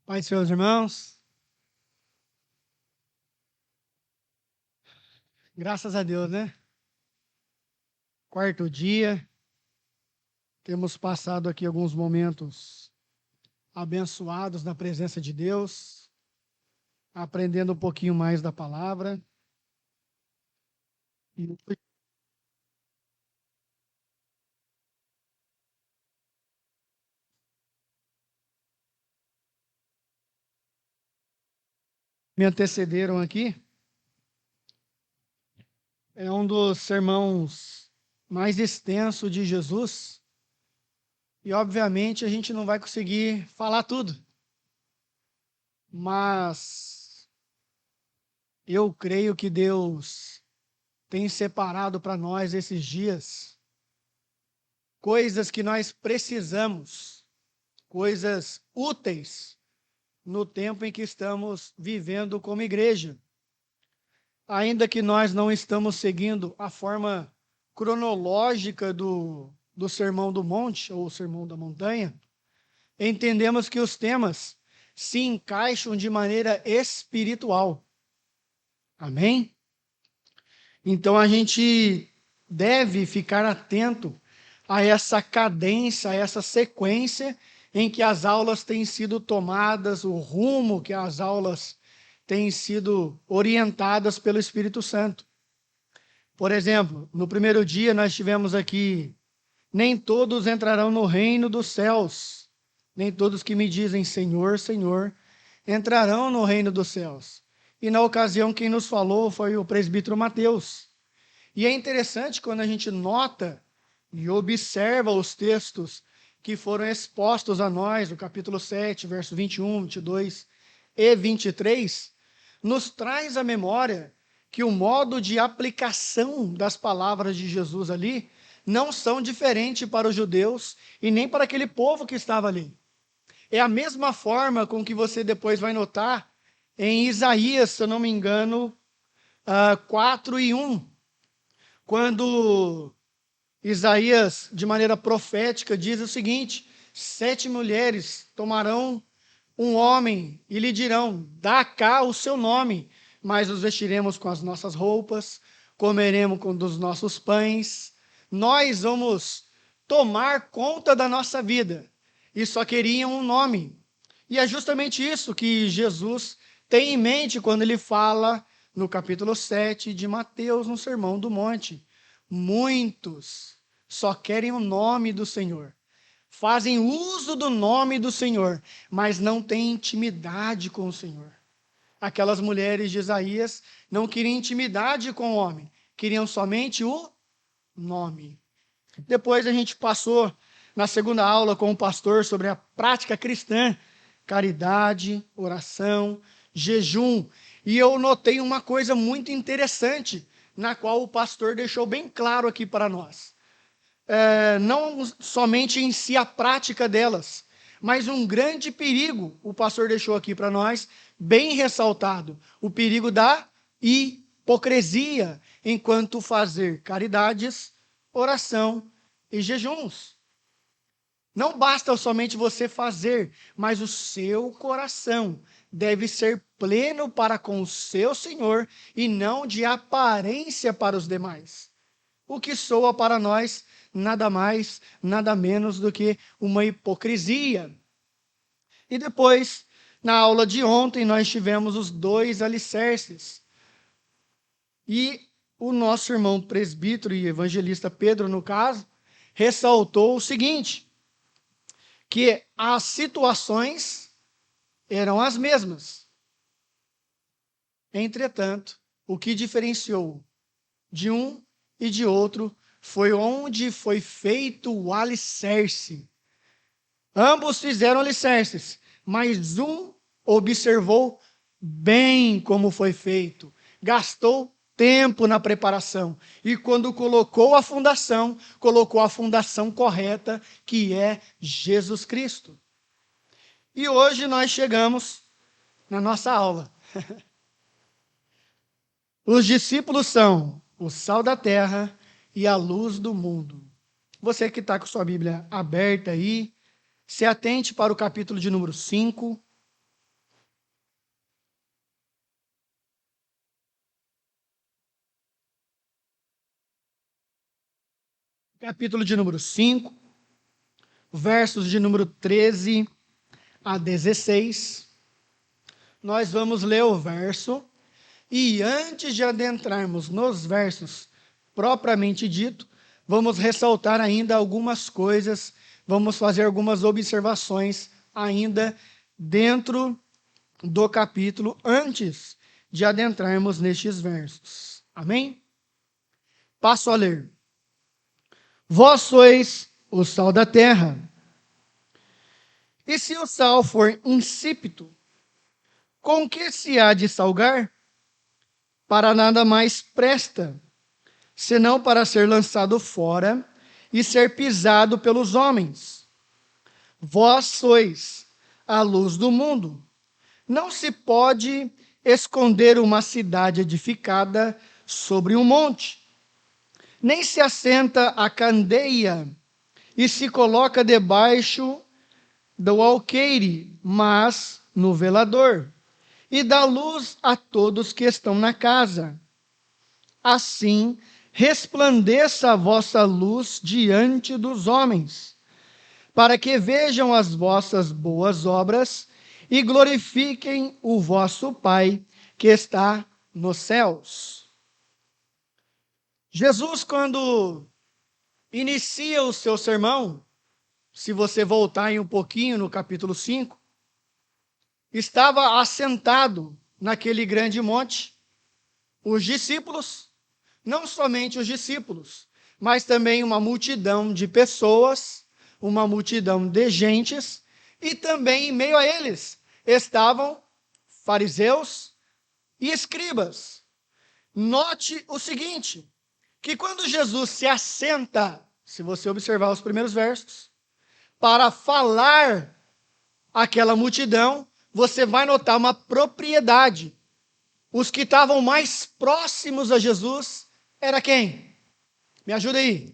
Pai e seus irmãos, graças a Deus, né? Quarto dia, temos passado aqui alguns momentos abençoados na presença de Deus, aprendendo um pouquinho mais da palavra. E me antecederam aqui, é um dos sermões mais extensos de Jesus, e obviamente a gente não vai conseguir falar tudo, mas eu creio que Deus tem separado para nós esses dias coisas que nós precisamos, coisas úteis no tempo em que estamos vivendo como igreja. Ainda que nós não estamos seguindo a forma cronológica do Sermão do Monte, ou Sermão da Montanha, entendemos que os temas se encaixam de maneira espiritual. Amém? Então a gente deve ficar atento a essa cadência, a essa sequência em que as aulas têm sido tomadas, o rumo que as aulas têm sido orientadas pelo Espírito Santo. Por exemplo, no primeiro dia nós tivemos aqui: nem todos entrarão no reino dos céus, nem todos que me dizem Senhor, Senhor, entrarão no reino dos céus. E na ocasião quem nos falou foi o presbítero Mateus. E é interessante quando a gente nota e observa os textos que foram expostos a nós, no capítulo 7, verso 21, 22 e 23, nos traz à memória que o modo de aplicação das palavras de Jesus ali não são diferentes para os judeus e nem para aquele povo que estava ali. É a mesma forma com que você depois vai notar em Isaías, se eu não me engano, 4:1, quando Isaías, de maneira profética, diz o seguinte: 7 mulheres tomarão um homem e lhe dirão: dá cá o seu nome, mas os vestiremos com as nossas roupas, comeremos com dos nossos pães, nós vamos tomar conta da nossa vida. E só queriam um nome. E é justamente isso que Jesus tem em mente quando ele fala no capítulo 7 de Mateus, no Sermão do Monte. Muitos só querem o nome do Senhor, fazem uso do nome do Senhor, mas não têm intimidade com o Senhor. Aquelas mulheres de Isaías não queriam intimidade com o homem, queriam somente o nome. Depois a gente passou na segunda aula com o pastor sobre a prática cristã, caridade, oração, jejum. E eu notei uma coisa muito interessante, na qual o pastor deixou bem claro aqui para nós. Não somente em si a prática delas, mas um grande perigo, o pastor deixou aqui para nós, bem ressaltado: o perigo da hipocrisia, enquanto fazer caridades, oração e jejuns. Não basta somente você fazer, mas o seu coração deve ser pleno para com o seu Senhor e não de aparência para os demais. O que soa para nós nada mais, nada menos do que uma hipocrisia. E depois, na aula de ontem, nós tivemos os 2 alicerces. E o nosso irmão presbítero e evangelista Pedro, no caso, ressaltou o seguinte: que as situações eram as mesmas. Entretanto, o que diferenciou de um e de outro foi onde foi feito o alicerce. Ambos fizeram alicerces, mas um observou bem como foi feito, gastou tempo na preparação, e quando colocou a fundação correta, que é Jesus Cristo. E hoje nós chegamos na nossa aula. Os discípulos são o sal da terra e a luz do mundo. Você que está com sua Bíblia aberta aí, se atente para o capítulo de número 5. capítulo de número 5, versos de número 13 a 16. Nós vamos ler o verso, e antes de adentrarmos nos versos propriamente dito, vamos ressaltar ainda algumas coisas, vamos fazer algumas observações ainda dentro do capítulo, antes de adentrarmos nestes versos. Amém? Passo a ler. Vós sois o sal da terra. E se o sal for insípido, com que se há de salgar? Para nada mais presta, senão para ser lançado fora e ser pisado pelos homens. Vós sois a luz do mundo. Não se pode esconder uma cidade edificada sobre um monte, nem se assenta a candeia e se coloca debaixo do alqueire, mas no velador, e dá luz a todos que estão na casa. Assim resplandeça a vossa luz diante dos homens, para que vejam as vossas boas obras e glorifiquem o vosso Pai que está nos céus. Jesus, quando inicia o seu sermão, se você voltar aí um pouquinho no capítulo 5, estava assentado naquele grande monte, os discípulos, não somente os discípulos, mas também uma multidão de pessoas, uma multidão de gentes, e também em meio a eles estavam fariseus e escribas. Note o seguinte, que quando Jesus se assenta, se você observar os primeiros versos, para falar àquela multidão, você vai notar uma propriedade. Os que estavam mais próximos a Jesus era quem? Me ajuda aí.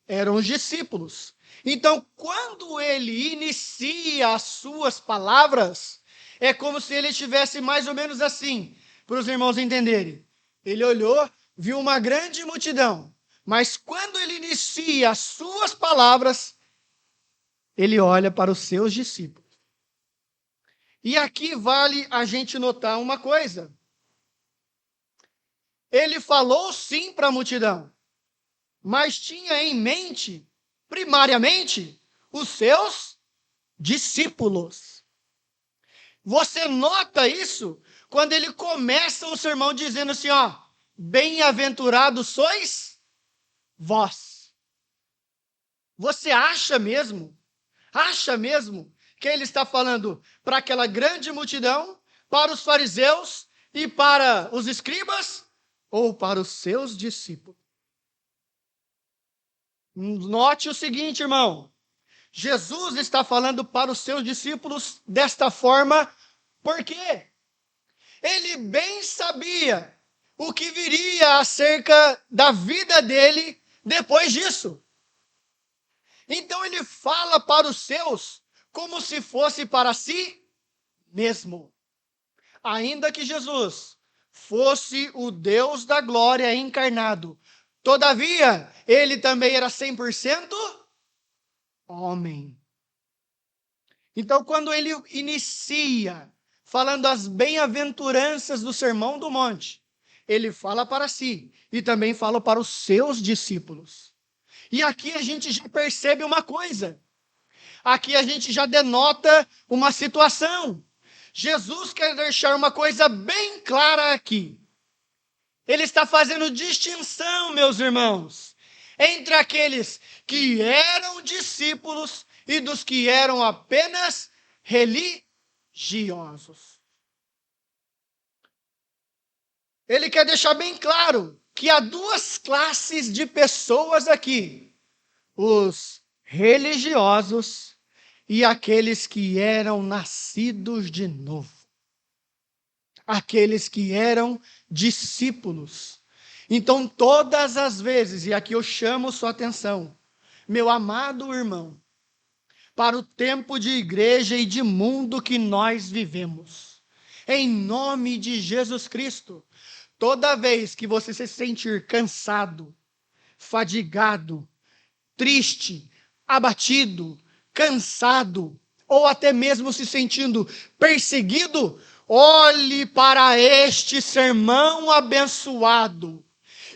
Eram os discípulos. Então, quando ele inicia as suas palavras, é como se ele estivesse mais ou menos assim, para os irmãos entenderem. Ele olhou, viu uma grande multidão, mas quando ele inicia as suas palavras, ele olha para os seus discípulos. E aqui vale a gente notar uma coisa. Ele falou sim para a multidão, mas tinha em mente, primariamente, os seus discípulos. Você nota isso quando ele começa o sermão dizendo assim, ó, bem-aventurados sois vós. Você acha mesmo que ele está falando para aquela grande multidão, para os fariseus e para os escribas, ou para os seus discípulos? Note o seguinte, irmão. Jesus está falando para os seus discípulos desta forma, porque ele bem sabia o que viria acerca da vida dele depois disso. Então ele fala para os seus como se fosse para si mesmo. Ainda que Jesus fosse o Deus da glória encarnado, todavia, ele também era 100% homem. Então, quando ele inicia falando as bem-aventuranças do Sermão do Monte, ele fala para si e também fala para os seus discípulos. E aqui a gente já percebe uma coisa. Aqui a gente já denota uma situação. Jesus quer deixar uma coisa bem clara aqui. Ele está fazendo distinção, meus irmãos, entre aqueles que eram discípulos e dos que eram apenas religiosos. Ele quer deixar bem claro que há duas classes de pessoas aqui: os religiosos e aqueles que eram nascidos de novo. Aqueles que eram discípulos. Então, todas as vezes, e aqui eu chamo sua atenção, meu amado irmão, para o tempo de igreja e de mundo que nós vivemos, em nome de Jesus Cristo, toda vez que você se sentir cansado, fadigado, triste, abatido, cansado, ou até mesmo se sentindo perseguido, olhe para este sermão abençoado.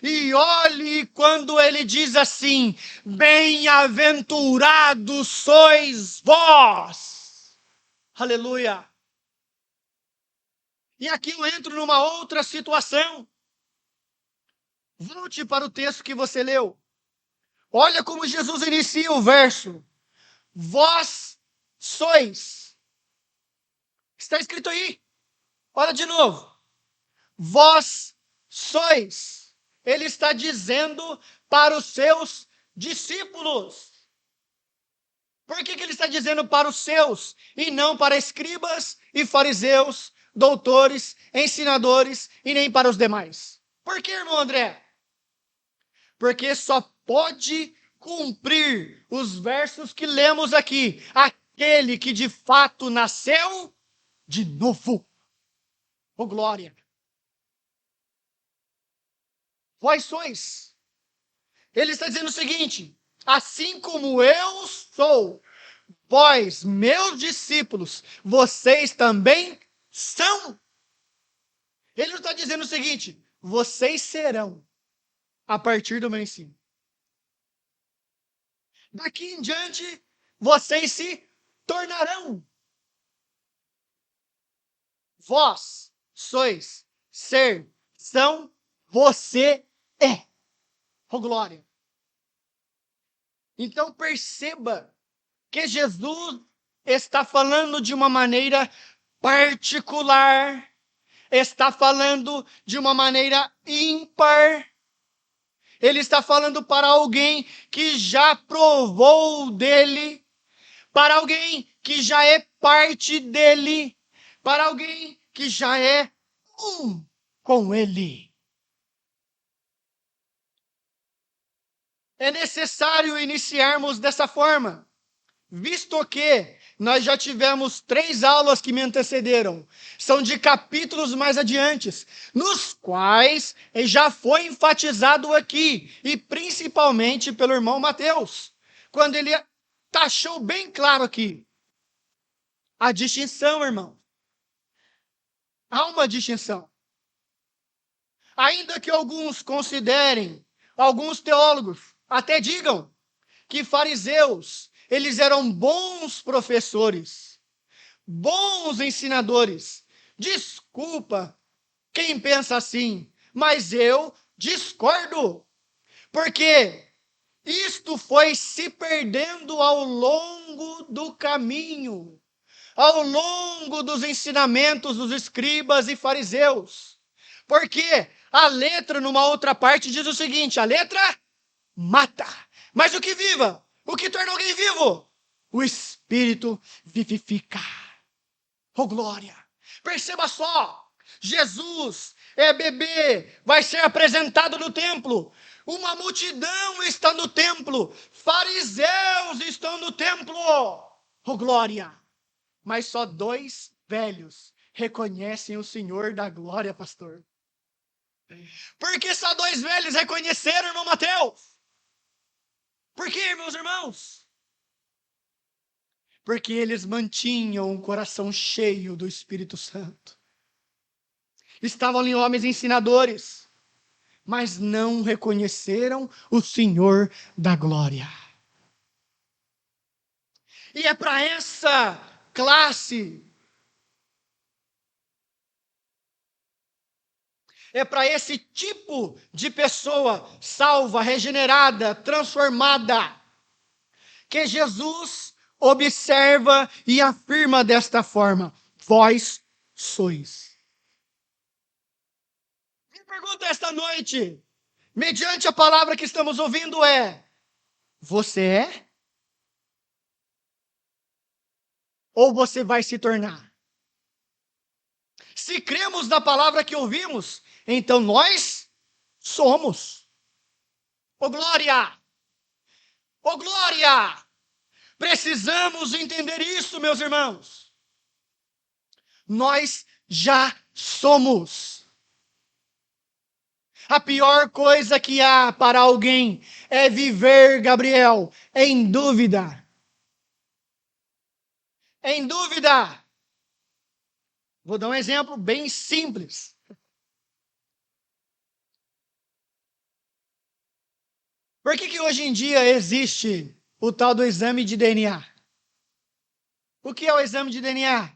E olhe quando ele diz assim: bem-aventurados sois vós. Aleluia. E aqui eu entro numa outra situação. Volte para o texto que você leu. Olha como Jesus inicia o verso. Vós sois. Está escrito aí. Olha de novo. Vós sois. Ele está dizendo para os seus discípulos. Por que ele está dizendo para os seus e não para escribas e fariseus, doutores, ensinadores e nem para os demais? Por que, irmão André? Porque só pode cumprir os versos que lemos aqui aquele que de fato nasceu de novo. Oh, glória! Vós sois. Ele está dizendo o seguinte: assim como eu sou, vós, meus discípulos, vocês também são. Ele não está dizendo o seguinte: vocês serão a partir do meu ensino. Daqui em diante, vocês se tornarão. Vós sois, ser, são, você é. Oh, glória! Então perceba que Jesus está falando de uma maneira particular, está falando de uma maneira ímpar. Ele está falando para alguém que já provou dele, para alguém que já é parte dele, para alguém que já é um com ele. É necessário iniciarmos dessa forma, visto que nós já tivemos 3 aulas que me antecederam, são de capítulos mais adiante, nos quais já foi enfatizado aqui, e principalmente pelo irmão Mateus, quando ele taxou bem claro aqui a distinção, irmão. Há uma distinção. Ainda que alguns considerem, alguns teólogos até digam que fariseus, eles eram bons professores, bons ensinadores. Desculpa quem pensa assim, mas eu discordo. Porque isto foi se perdendo ao longo do caminho, ao longo dos ensinamentos dos escribas e fariseus. Porque a letra, numa outra parte, diz o seguinte: a letra mata, mas o que viva? O que torna alguém vivo? O Espírito vivifica. Oh, glória! Perceba só, Jesus é bebê, vai ser apresentado no templo. Uma multidão está no templo. Fariseus estão no templo. Oh, glória! Mas só 2 velhos reconhecem o Senhor da glória, pastor. Por que só 2 velhos reconheceram, irmão Mateus? Por quê, meus irmãos? Porque eles mantinham o coração cheio do Espírito Santo. Estavam ali homens ensinadores, mas não reconheceram o Senhor da glória. E é para essa classe, é para esse tipo de pessoa salva, regenerada, transformada, que Jesus observa e afirma desta forma: vós sois. Minha pergunta esta noite, mediante a palavra que estamos ouvindo, é: você é? Ou você vai se tornar? Se cremos na palavra que ouvimos, então nós somos. Ô glória! Ô glória! Precisamos entender isso, meus irmãos. Nós já somos. A pior coisa que há para alguém é viver, Gabriel, em dúvida. Em dúvida. Vou dar um exemplo bem simples. Por que hoje em dia existe o tal do exame de DNA? O que é o exame de DNA?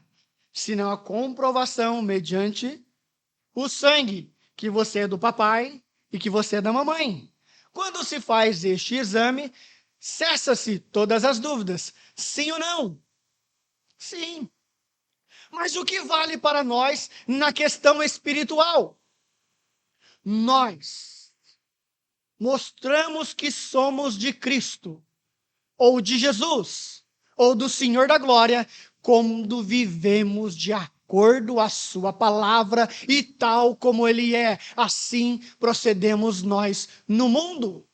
Senão a comprovação mediante o sangue, que você é do papai e que você é da mamãe. Quando se faz este exame, cessa-se todas as dúvidas. Sim ou não? Sim. Mas o que vale para nós na questão espiritual? Nós mostramos que somos de Cristo, ou de Jesus, ou do Senhor da Glória, quando vivemos de acordo à sua palavra e tal como ele é, assim procedemos nós no mundo.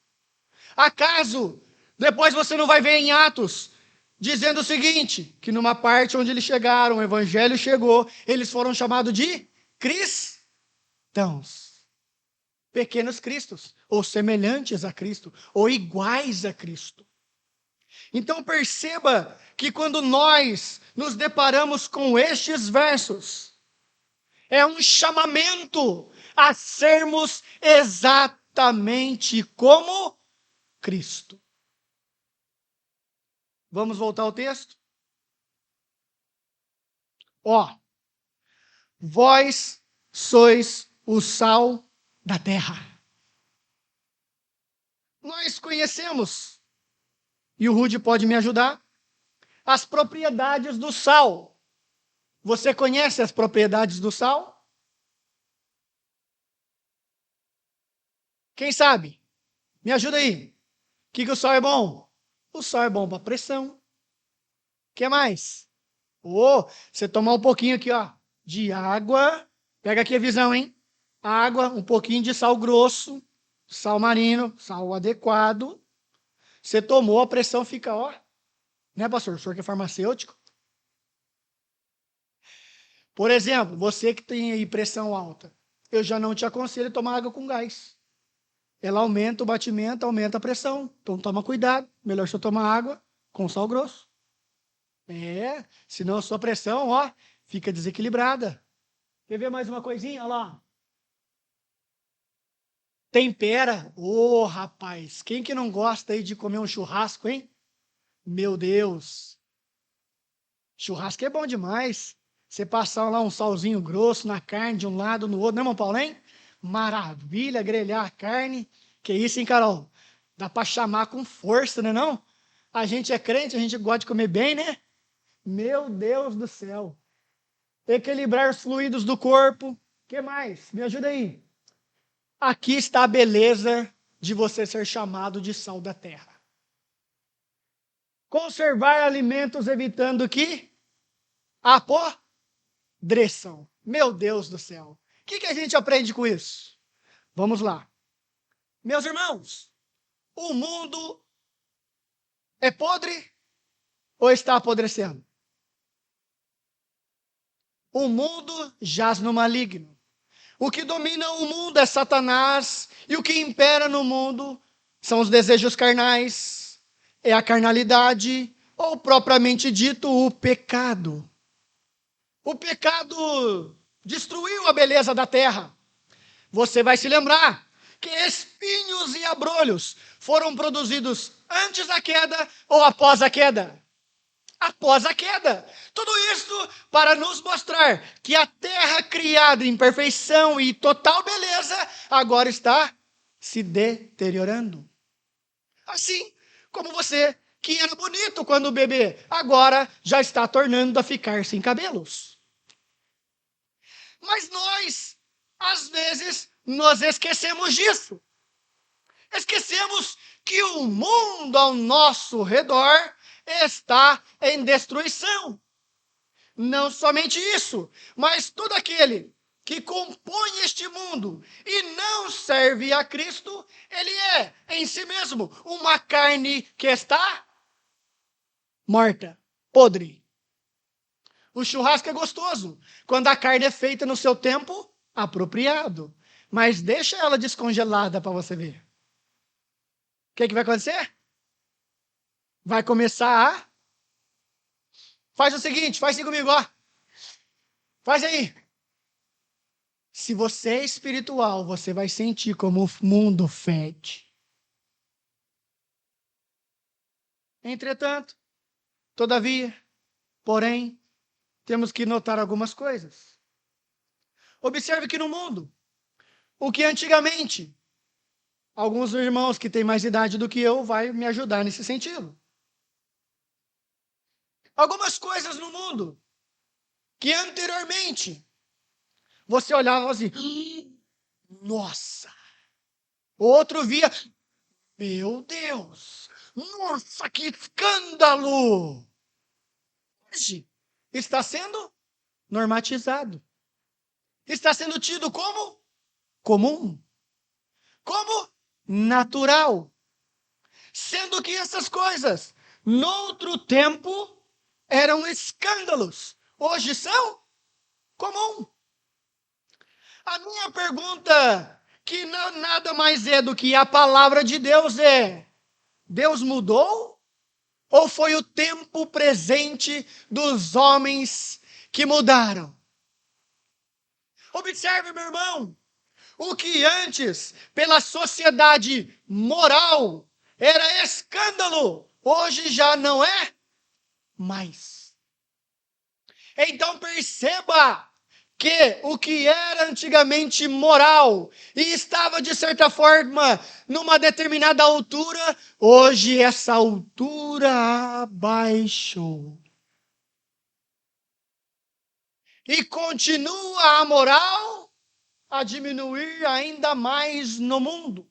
Acaso depois você não vai ver em Atos dizendo o seguinte, que numa parte onde eles chegaram, o evangelho chegou, eles foram chamados de cristãos, pequenos cristos, ou semelhantes a Cristo, ou iguais a Cristo. Então perceba que quando nós nos deparamos com estes versos, é um chamamento a sermos exatamente como Cristo. Vamos voltar ao texto? Ó, vós sois o sal da terra. Nós conhecemos, e o Rude pode me ajudar, as propriedades do sal. Você conhece as propriedades do sal? Quem sabe? Me ajuda aí. O que o sal é bom? O sal é bom para pressão. O que mais? Você tomar um pouquinho aqui, ó, de água. Pega aqui a visão, hein? Água, um pouquinho de sal grosso, sal marino, sal adequado. Você tomou, a pressão fica, ó. Né, pastor? O senhor que é farmacêutico? Por exemplo, você que tem aí pressão alta, eu já não te aconselho a tomar água com gás. Ela aumenta o batimento, aumenta a pressão. Então toma cuidado. Melhor você tomar água com sal grosso. Senão a sua pressão, ó, fica desequilibrada. Quer ver mais uma coisinha? Olha lá. Tempera. Rapaz, quem que não gosta aí de comer um churrasco, hein? Meu Deus. Churrasco é bom demais. Você passar lá um salzinho grosso na carne de um lado, no outro, né, irmão Paulo, hein? Maravilha, grelhar a carne. Que isso, hein, Carol? Dá para chamar com força, né, não? A gente é crente, a gente gosta de comer bem, né? Meu Deus do céu. Equilibrar os fluidos do corpo. O que mais? Me ajuda aí. Aqui está a beleza de você ser chamado de sal da terra. Conservar alimentos evitando que apodreçam. Meu Deus do céu. O que a gente aprende com isso? Vamos lá. Meus irmãos, o mundo é podre ou está apodrecendo? O mundo jaz no maligno. O que domina o mundo é Satanás, e o que impera no mundo são os desejos carnais, é a carnalidade, ou propriamente dito, o pecado. O pecado destruiu a beleza da terra. Você vai se lembrar que espinhos e abrolhos foram produzidos antes da queda ou após a queda? Após a queda. Tudo isso para nos mostrar que a terra criada em perfeição e total beleza agora está se deteriorando. Assim como você, que era bonito quando bebê, agora já está tornando a ficar sem cabelos. Mas nós, às vezes, nos esquecemos disso. Esquecemos que o mundo ao nosso redor está em destruição. Não somente isso, mas todo aquele que compõe este mundo e não serve a Cristo, ele é em si mesmo uma carne que está morta, podre. O churrasco é gostoso quando a carne é feita no seu tempo apropriado. Mas deixa ela descongelada para você ver. O que vai acontecer? Vai começar a... Faz o seguinte, faz assim comigo, ó. Faz aí. Se você é espiritual, você vai sentir como o mundo fede. Entretanto, todavia, porém, temos que notar algumas coisas. Observe que no mundo, o que antigamente, alguns irmãos que têm mais idade do que eu vai me ajudar nesse sentido. Algumas coisas no mundo que anteriormente você olhava assim, nossa. Outro via, meu Deus, nossa, que escândalo. Hoje está sendo normatizado. Está sendo tido como comum, como natural. Sendo que essas coisas, noutro tempo, eram escândalos. Hoje são comum. A minha pergunta, que nada mais é do que a palavra de Deus, é: Deus mudou? Ou foi o tempo presente dos homens que mudaram? Observe, meu irmão, o que antes, pela sociedade moral, era escândalo, hoje já não é mais. Então perceba que o que era antigamente moral e estava, de certa forma, numa determinada altura, hoje essa altura abaixou. E continua a moral a diminuir ainda mais no mundo.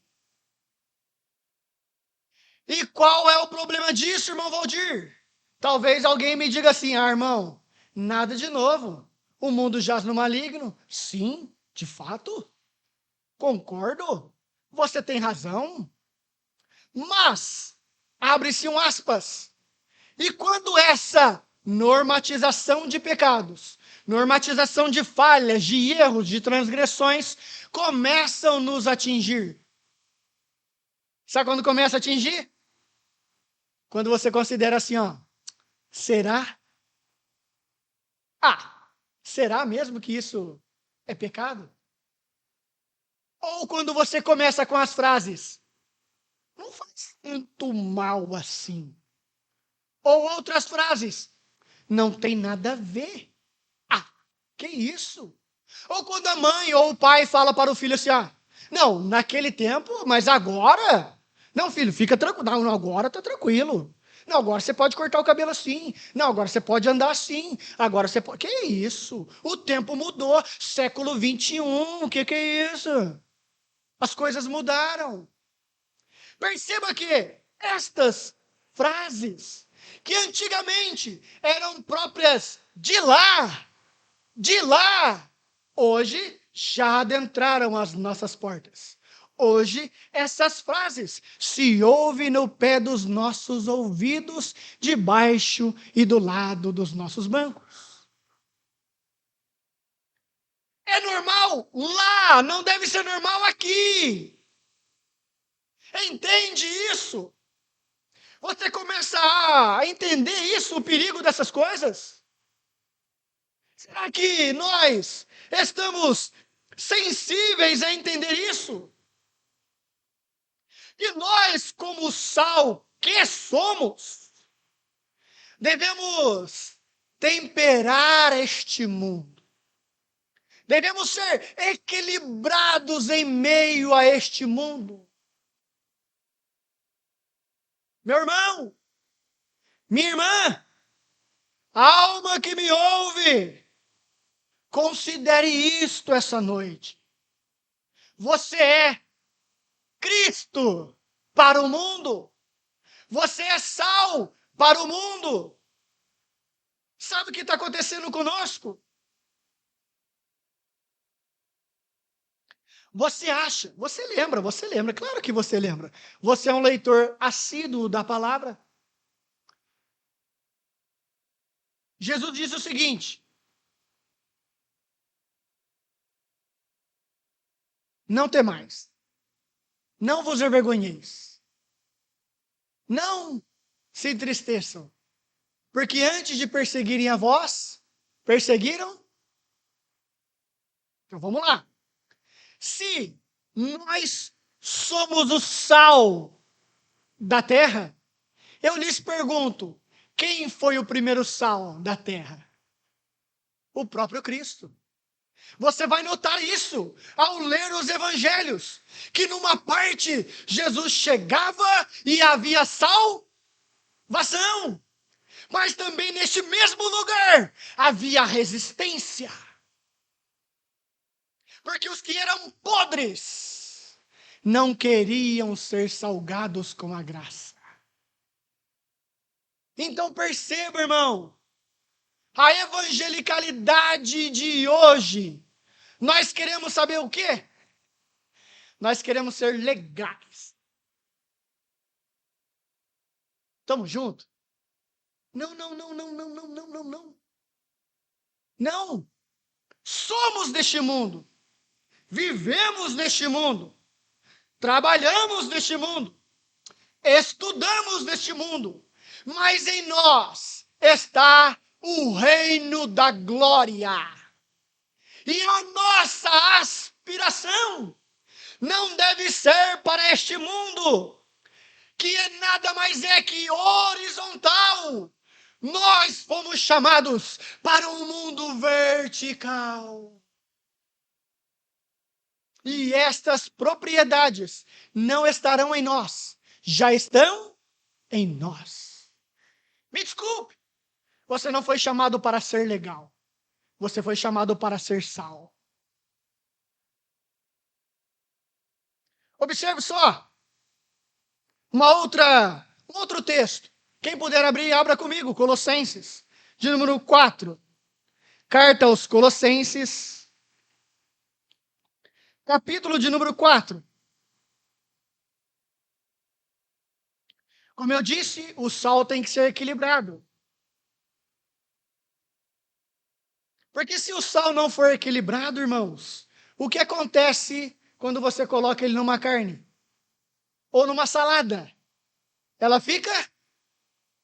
E qual é o problema disso, irmão Valdir? Talvez alguém me diga assim, irmão, nada de novo. O mundo jaz no maligno. Sim, de fato. Concordo. Você tem razão. Mas, abre-se um aspas. E quando essa normatização de pecados, normatização de falhas, de erros, de transgressões, começam a nos atingir? Sabe quando começa a atingir? Quando você considera assim, ó, será? Ah, será mesmo que isso é pecado? Ou quando você começa com as frases, não faz tanto mal assim. Ou outras frases, não tem nada a ver. Ah, que isso? Ou quando a mãe ou o pai fala para o filho assim, ah, não, naquele tempo, mas agora? Não, filho, fica tranquilo. Não, agora tá tranquilo. Não, agora você pode cortar o cabelo assim. Não, agora você pode andar assim. Agora você pode... Que isso? O tempo mudou. Século 21, que é isso? As coisas mudaram. Perceba que estas frases, que antigamente eram próprias de lá, hoje já adentraram as nossas portas. Hoje, essas frases se ouvem no pé dos nossos ouvidos, debaixo e do lado dos nossos bancos. É normal lá, não deve ser normal aqui. Entende isso? Você começa a entender isso, o perigo dessas coisas? Será que nós estamos sensíveis a entender isso? Que nós, como sal que somos, devemos temperar este mundo. Devemos ser equilibrados em meio a este mundo. Meu irmão, minha irmã, alma que me ouve, considere isto essa noite. Você é Cristo para o mundo. Você é sal para o mundo. Sabe o que está acontecendo conosco? Você lembra, claro que você lembra. Você é um leitor assíduo da palavra. Jesus disse o seguinte: Não temais, não vos envergonheis, não se entristeçam, porque antes de perseguirem a vós, perseguiram. Então vamos lá. Se nós somos o sal da terra, eu lhes pergunto, quem foi o primeiro sal da terra? O próprio Cristo. Você vai notar isso ao ler os evangelhos, que numa parte Jesus chegava e havia salvação, mas também neste mesmo lugar havia resistência. Porque os que eram podres não queriam ser salgados com a graça. Então perceba, irmão, a evangelicalidade de hoje, nós queremos saber o quê? Nós queremos ser legais. Estamos juntos? Não, não, não, não, não, não, não, não, não. Não. Somos deste mundo. Vivemos neste mundo. Trabalhamos neste mundo. Estudamos neste mundo. Mas em nós está o reino da glória. E a nossa aspiração não deve ser para este mundo, que nada mais é que horizontal. Nós fomos chamados para um mundo vertical. E estas propriedades não estarão em nós, já estão em nós. Me desculpe, você não foi chamado para ser legal. Você foi chamado para ser sal. Observe só um outro texto. Quem puder abrir, abra comigo, Colossenses, de número 4. Carta aos Colossenses, capítulo de número 4. Como eu disse, o sal tem que ser equilibrado. Porque se o sal não for equilibrado, irmãos, o que acontece quando você coloca ele numa carne? Ou numa salada? Ela fica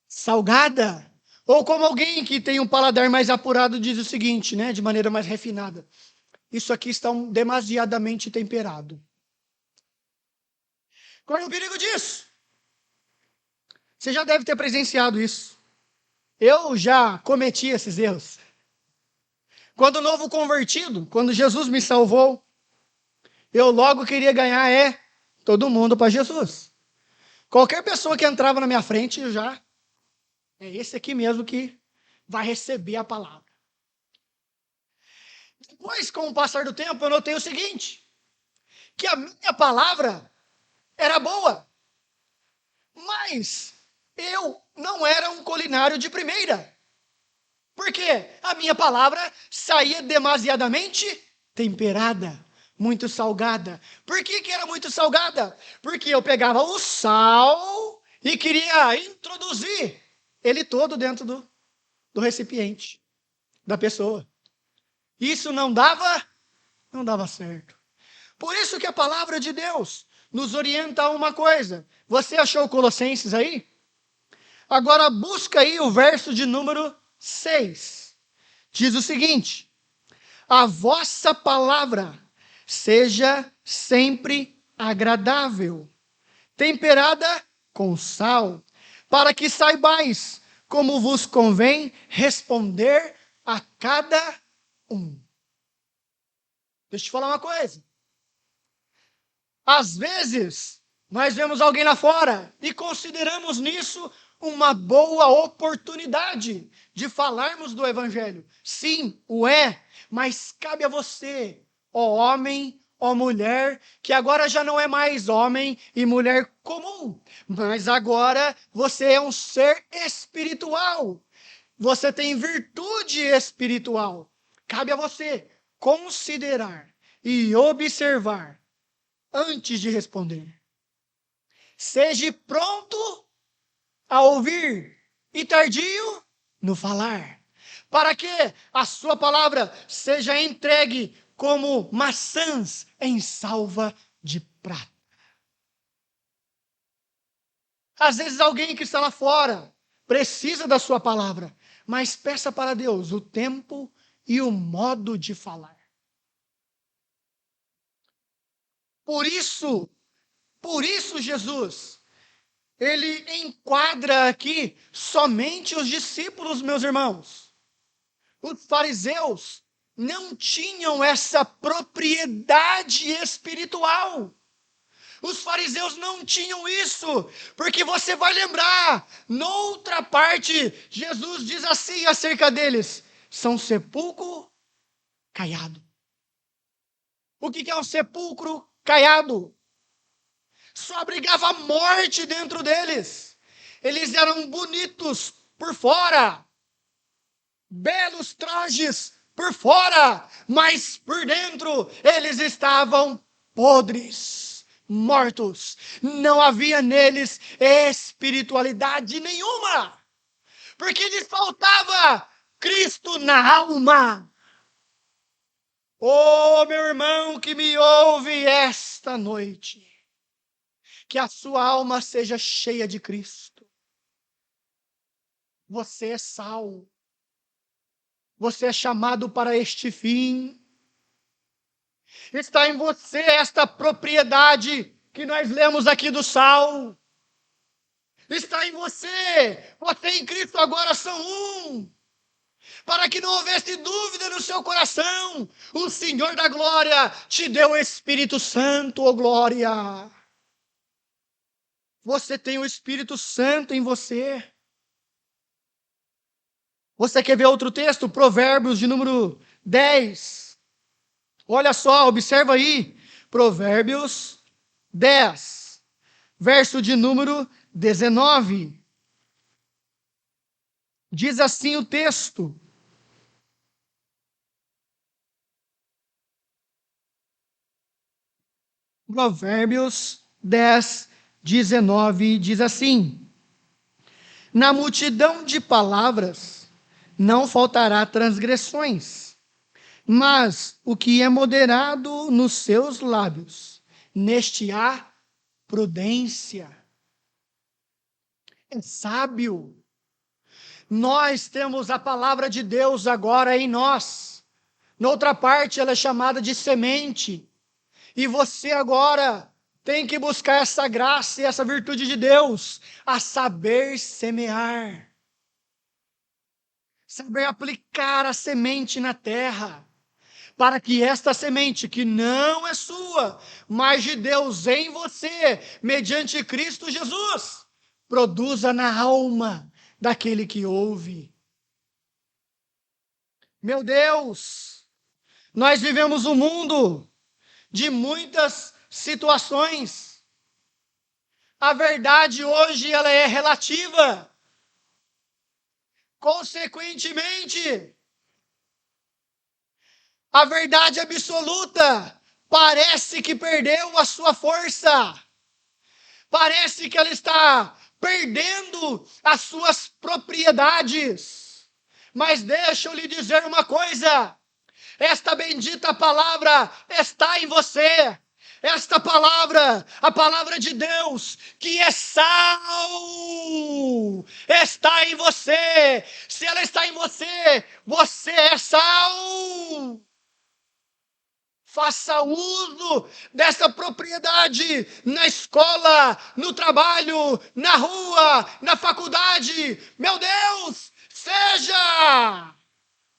salgada. Ou como alguém que tem um paladar mais apurado diz o seguinte, né, de maneira mais refinada. Isso aqui está demasiadamente temperado. Qual é o perigo disso? Você já deve ter presenciado isso. Eu já cometi esses erros. Quando novo convertido, quando Jesus me salvou, eu logo queria ganhar todo mundo para Jesus. Qualquer pessoa que entrava na minha frente, eu já é esse aqui mesmo que vai receber a palavra. Depois, com o passar do tempo, eu notei o seguinte, que a minha palavra era boa, mas eu não era um culinário de primeira. Porque a minha palavra saía demasiadamente temperada, muito salgada. Por que era muito salgada? Porque eu pegava o sal e queria introduzir ele todo dentro do recipiente da pessoa. Isso não dava certo. Por isso que a palavra de Deus nos orienta a uma coisa. Você achou Colossenses aí? Agora busca aí o verso de número 6. Diz o seguinte: a vossa palavra seja sempre agradável, temperada com sal, para que saibais como vos convém responder a cada um. Deixa eu te falar uma coisa. Às vezes, nós vemos alguém lá fora e consideramos nisso uma boa oportunidade de falarmos do Evangelho. Sim, o é, mas cabe a você, ó homem, ó mulher, que agora já não é mais homem e mulher comum, mas agora você é um ser espiritual. Você tem virtude espiritual. Cabe a você considerar e observar antes de responder. Seja pronto a ouvir e tardio no falar, para que a sua palavra seja entregue como maçãs em salva de prata. Às vezes alguém que está lá fora precisa da sua palavra, mas peça para Deus o tempo e o modo de falar. Por isso, Jesus, ele enquadra aqui somente os discípulos, meus irmãos. Os fariseus não tinham essa propriedade espiritual. Os fariseus não tinham isso, porque você vai lembrar, noutra parte, Jesus diz assim acerca deles: são sepulcro caiado. O que é um sepulcro caiado? Só abrigava a morte dentro deles. Eles eram bonitos por fora, belos trajes por fora, mas por dentro eles estavam podres, mortos. Não havia neles espiritualidade nenhuma, porque lhes faltava Cristo na alma. Oh, meu irmão que me ouve esta noite, que a sua alma seja cheia de Cristo. Você é sal. Você é chamado para este fim. Está em você esta propriedade que nós lemos aqui do sal. Está em você. Você em Cristo agora são um. Para que não houvesse dúvida no seu coração, o Senhor da glória te deu o Espírito Santo, oh glória. Você tem o Espírito Santo em você. Você quer ver outro texto? Provérbios de número 10. Olha só, observa aí. Provérbios 10, verso de número 19. Diz assim o texto: Provérbios 10, 19, diz assim: na multidão de palavras não faltará transgressões, mas o que é moderado nos seus lábios, neste há prudência. É sábio. Nós temos a palavra de Deus agora em nós. Noutra parte, ela é chamada de semente. E você agora tem que buscar essa graça e essa virtude de Deus, a saber semear. Saber aplicar a semente na terra, para que esta semente, que não é sua, mas de Deus em você, mediante Cristo Jesus, produza na alma daquele que ouve. Meu Deus, nós vivemos um mundo de muitas situações. A verdade hoje ela é relativa. Consequentemente, a verdade absoluta parece que perdeu a sua força. Parece que ela está perdendo as suas propriedades. Mas deixa eu lhe dizer uma coisa: esta bendita palavra está em você. Esta palavra, a palavra de Deus, que é sal, está em você. Se ela está em você, você é sal. Faça uso dessa propriedade na escola, no trabalho, na rua, na faculdade. Meu Deus, seja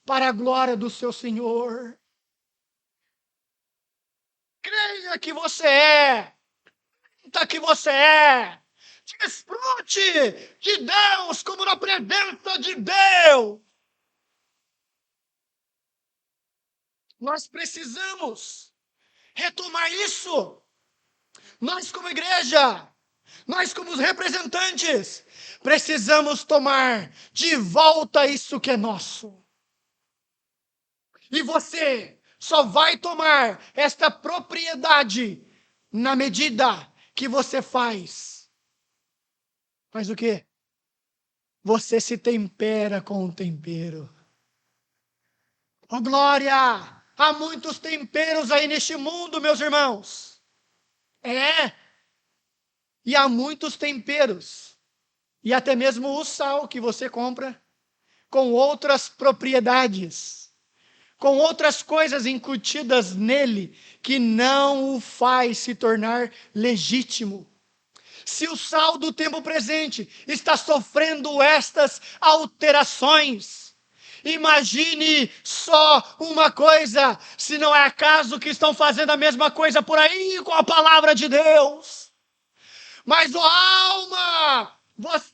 para a glória do seu Senhor. Creia que você é, sinta que você é. Desfrute de Deus como na presença de Deus. Nós precisamos retomar isso. Nós, como igreja, nós, como os representantes, precisamos tomar de volta isso que é nosso. E você só vai tomar esta propriedade na medida que você faz. Faz o quê? Você se tempera com o tempero. Oh, glória! Há muitos temperos aí neste mundo, meus irmãos. É, e há muitos temperos. E até mesmo o sal que você compra com outras propriedades, com outras coisas incutidas nele, que não o faz se tornar legítimo. Se o sal do tempo presente está sofrendo estas alterações, imagine só uma coisa, se não é acaso que estão fazendo a mesma coisa por aí com a palavra de Deus. Mas, ó alma, você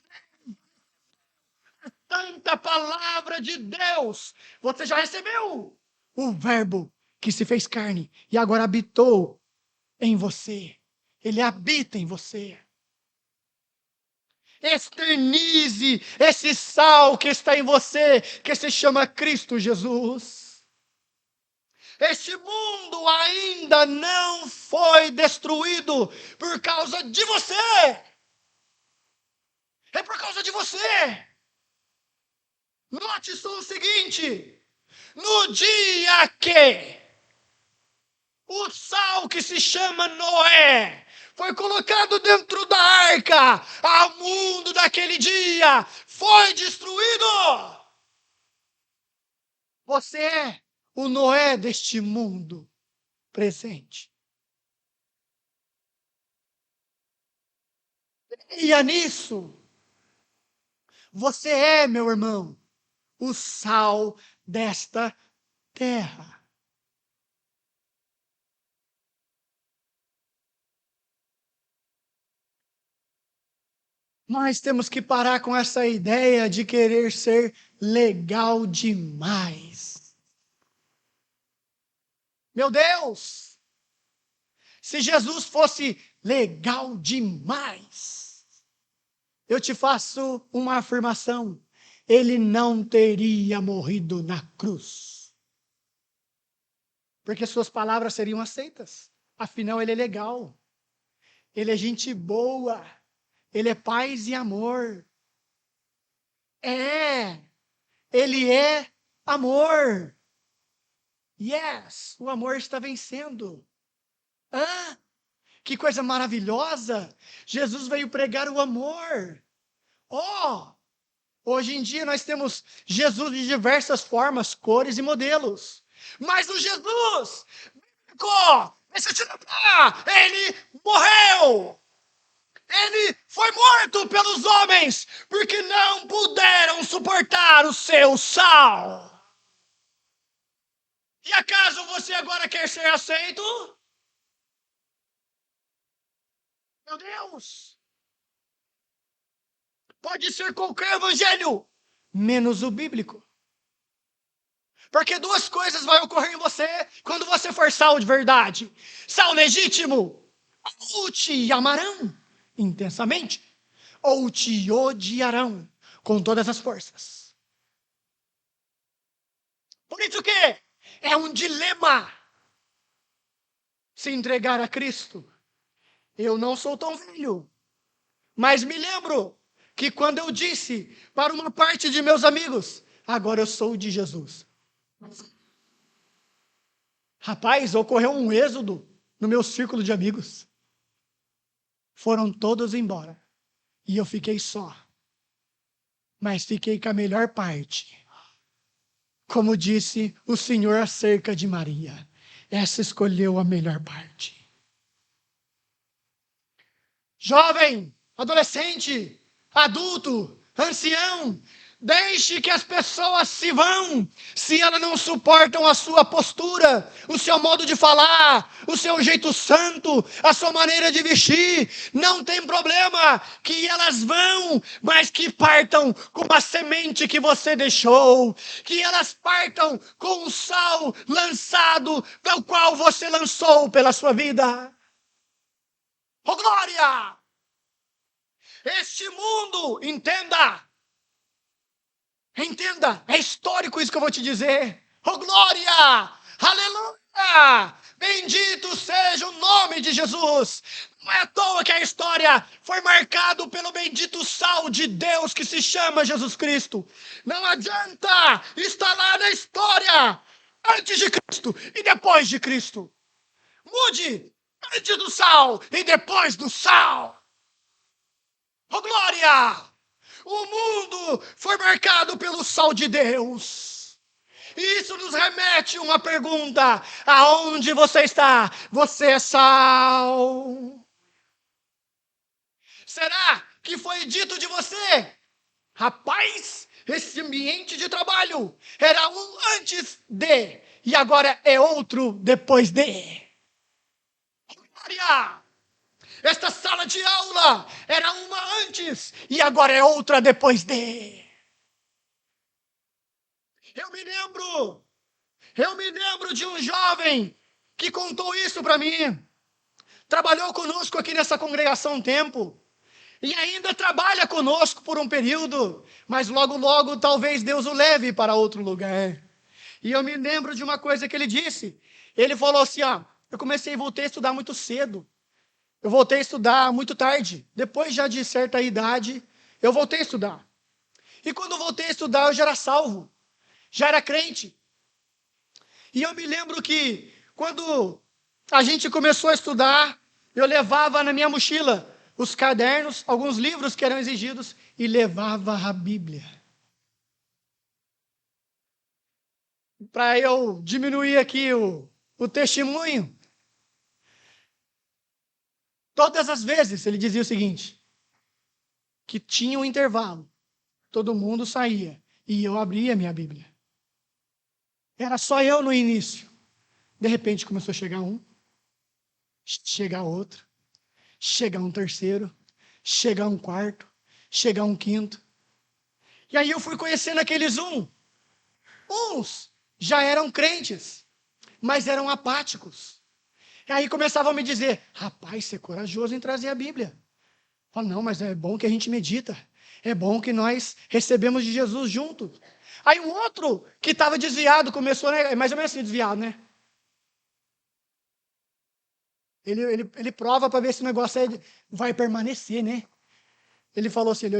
tanta palavra de Deus, você já recebeu o verbo que se fez carne e agora habitou em você. Ele habita em você. Externize esse sal que está em você, que se chama Cristo Jesus. Este mundo ainda não foi destruído por causa de você. É por causa de você. Note só o seguinte: no dia que o sal que se chama Noé foi colocado dentro da arca, o mundo daquele dia foi destruído. Você é o Noé deste mundo presente. E é nisso. Você é, meu irmão, o sal desta terra. Nós temos que parar com essa ideia de querer ser legal demais. Meu Deus! Se Jesus fosse legal demais, eu te faço uma afirmação: ele não teria morrido na cruz. Porque suas palavras seriam aceitas. Afinal, ele é legal. Ele é gente boa. Ele é paz e amor. Ele é amor. Yes, o amor está vencendo. Que coisa maravilhosa! Jesus veio pregar o amor. Hoje em dia nós temos Jesus de diversas formas, cores e modelos. Mas o Jesus ele morreu. Ele foi morto pelos homens, porque não puderam suportar o seu sal. E acaso você agora quer ser aceito? Meu Deus! Pode ser qualquer evangelho, menos o bíblico. Porque duas coisas vão ocorrer em você quando você for sal de verdade. Sal legítimo, ou te amarão intensamente, ou te odiarão com todas as forças. Por isso que é um dilema se entregar a Cristo. Eu não sou tão velho, mas me lembro que quando eu disse para uma parte de meus amigos, agora eu sou de Jesus. Rapaz, ocorreu um êxodo no meu círculo de amigos. Foram todos embora. E eu fiquei só. Mas fiquei com a melhor parte. Como disse o Senhor acerca de Maria. Essa escolheu a melhor parte. Jovem, adolescente, adulto, ancião, deixe que as pessoas se vão, se elas não suportam a sua postura, o seu modo de falar, o seu jeito santo, a sua maneira de vestir, não tem problema, que elas vão, mas que partam com a semente que você deixou, que elas partam com o sal lançado, do qual você lançou pela sua vida. Oh, glória! Este mundo, entenda, é histórico isso que eu vou te dizer. Oh, glória! Aleluia! Bendito seja o nome de Jesus. Não é à toa que a história foi marcada pelo bendito sal de Deus que se chama Jesus Cristo. Não adianta estar lá na história. antes de Cristo e depois de Cristo. Mude antes do sal e depois do sal. Oh, glória! O mundo foi marcado pelo sal de Deus. E isso nos remete a uma pergunta: aonde você está? Você é sal? Será que foi dito de você? Rapaz, esse ambiente de trabalho era um antes de, e agora é outro depois de. Glória! Esta sala de aula era uma antes e agora é outra depois de. Eu me lembro, eu me lembro de um jovem que contou isso para mim. Trabalhou conosco aqui nessa congregação um tempo. E ainda trabalha conosco por um período. Mas logo, logo, talvez Deus o leve para outro lugar. E eu me lembro de uma coisa que ele disse. Ele falou assim, eu voltei a estudar muito cedo. Eu voltei a estudar muito tarde. Depois já de certa idade, eu voltei a estudar. E quando eu voltei a estudar, eu já era salvo. Já era crente. E eu me lembro que quando a gente começou a estudar, eu levava na minha mochila os cadernos, alguns livros que eram exigidos, e levava a Bíblia. Para eu diminuir aqui o testemunho. Todas as vezes ele dizia o seguinte, que tinha um intervalo, todo mundo saía, e eu abria a minha Bíblia. Era só eu no início. De repente começou a chegar um, chegar outro, chegar um terceiro, chegar um quarto, chegar um quinto. E aí eu fui conhecendo aqueles uns já eram crentes, mas eram apáticos. E aí começavam a me dizer, rapaz, você é corajoso em trazer a Bíblia. Eu falo, não, mas é bom que a gente medita. É bom que nós recebemos de Jesus junto. Aí um outro que estava desviado começou, né, mais ou menos assim, desviado, né? Ele prova para ver se o negócio vai permanecer, né? Ele falou assim, ele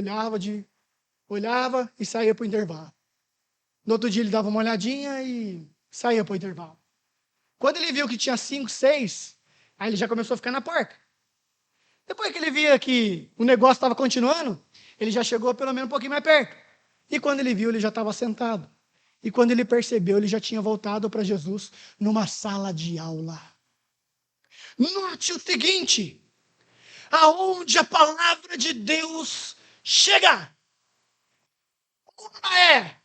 olhava e saía para o intervalo. No outro dia ele dava uma olhadinha e saía para o intervalo. Quando ele viu que tinha 5, 6, aí ele já começou a ficar na porta. Depois que ele via que o negócio estava continuando, ele já chegou pelo menos um pouquinho mais perto. E quando ele viu, ele já estava sentado. E quando ele percebeu, ele já tinha voltado para Jesus numa sala de aula. Note o seguinte, aonde a palavra de Deus chega, uma é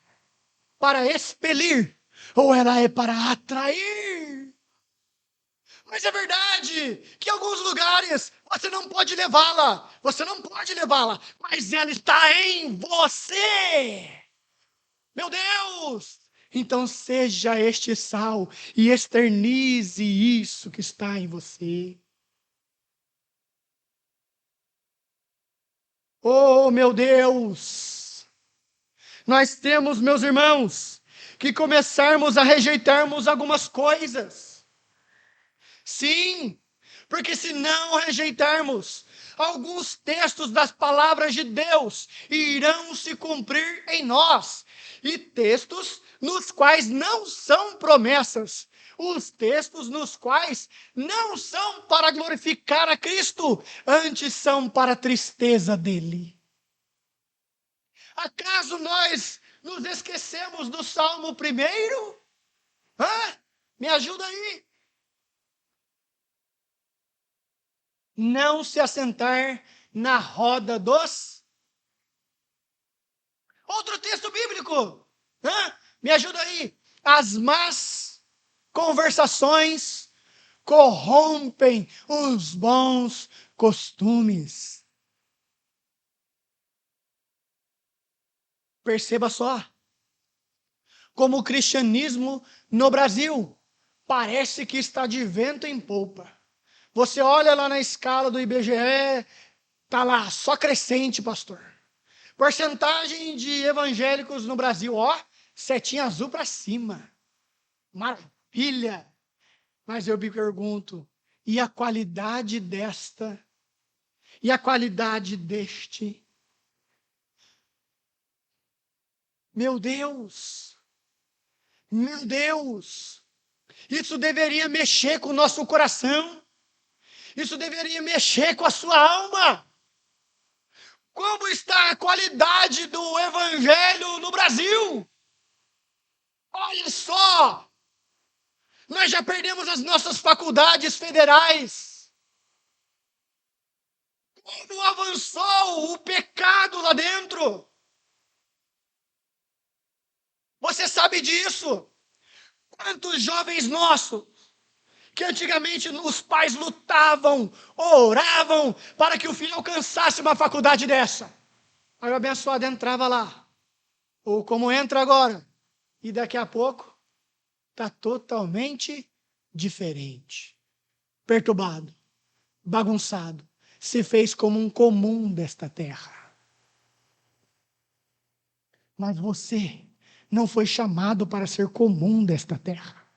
para expelir, ou ela é para atrair. Mas é verdade que em alguns lugares você não pode levá-la, mas ela está em você. Meu Deus! Então seja este sal e externize isso que está em você. Oh, meu Deus! Nós temos, meus irmãos, que começarmos a rejeitarmos algumas coisas. Sim, porque se não rejeitarmos, alguns textos das palavras de Deus irão se cumprir em nós. E textos nos quais não são promessas. Os textos nos quais não são para glorificar a Cristo, antes são para a tristeza dele. Acaso nós nos esquecemos do Salmo 1? Me ajuda aí. Não se assentar na roda dos... Outro texto bíblico. Me ajuda aí. As más conversações corrompem os bons costumes. Perceba só. Como o cristianismo no Brasil parece que está de vento em popa. Você olha lá na escala do IBGE, está lá, só crescente, pastor. Porcentagem de evangélicos no Brasil, setinha azul para cima. Maravilha! Mas eu me pergunto, e a qualidade desta? E a qualidade deste? Meu Deus! Meu Deus, isso deveria mexer com o nosso coração. Isso deveria mexer com a sua alma. Como está a qualidade do evangelho no Brasil? Olha só, nós já perdemos as nossas faculdades federais. Como avançou o pecado lá dentro? Você sabe disso? Quantos jovens nossos, que antigamente os pais lutavam, oravam para que o filho alcançasse uma faculdade dessa. Aí o abençoado entrava lá, ou como entra agora, e daqui a pouco está totalmente diferente, perturbado, bagunçado, se fez como um comum desta terra. Mas você não foi chamado para ser comum desta terra.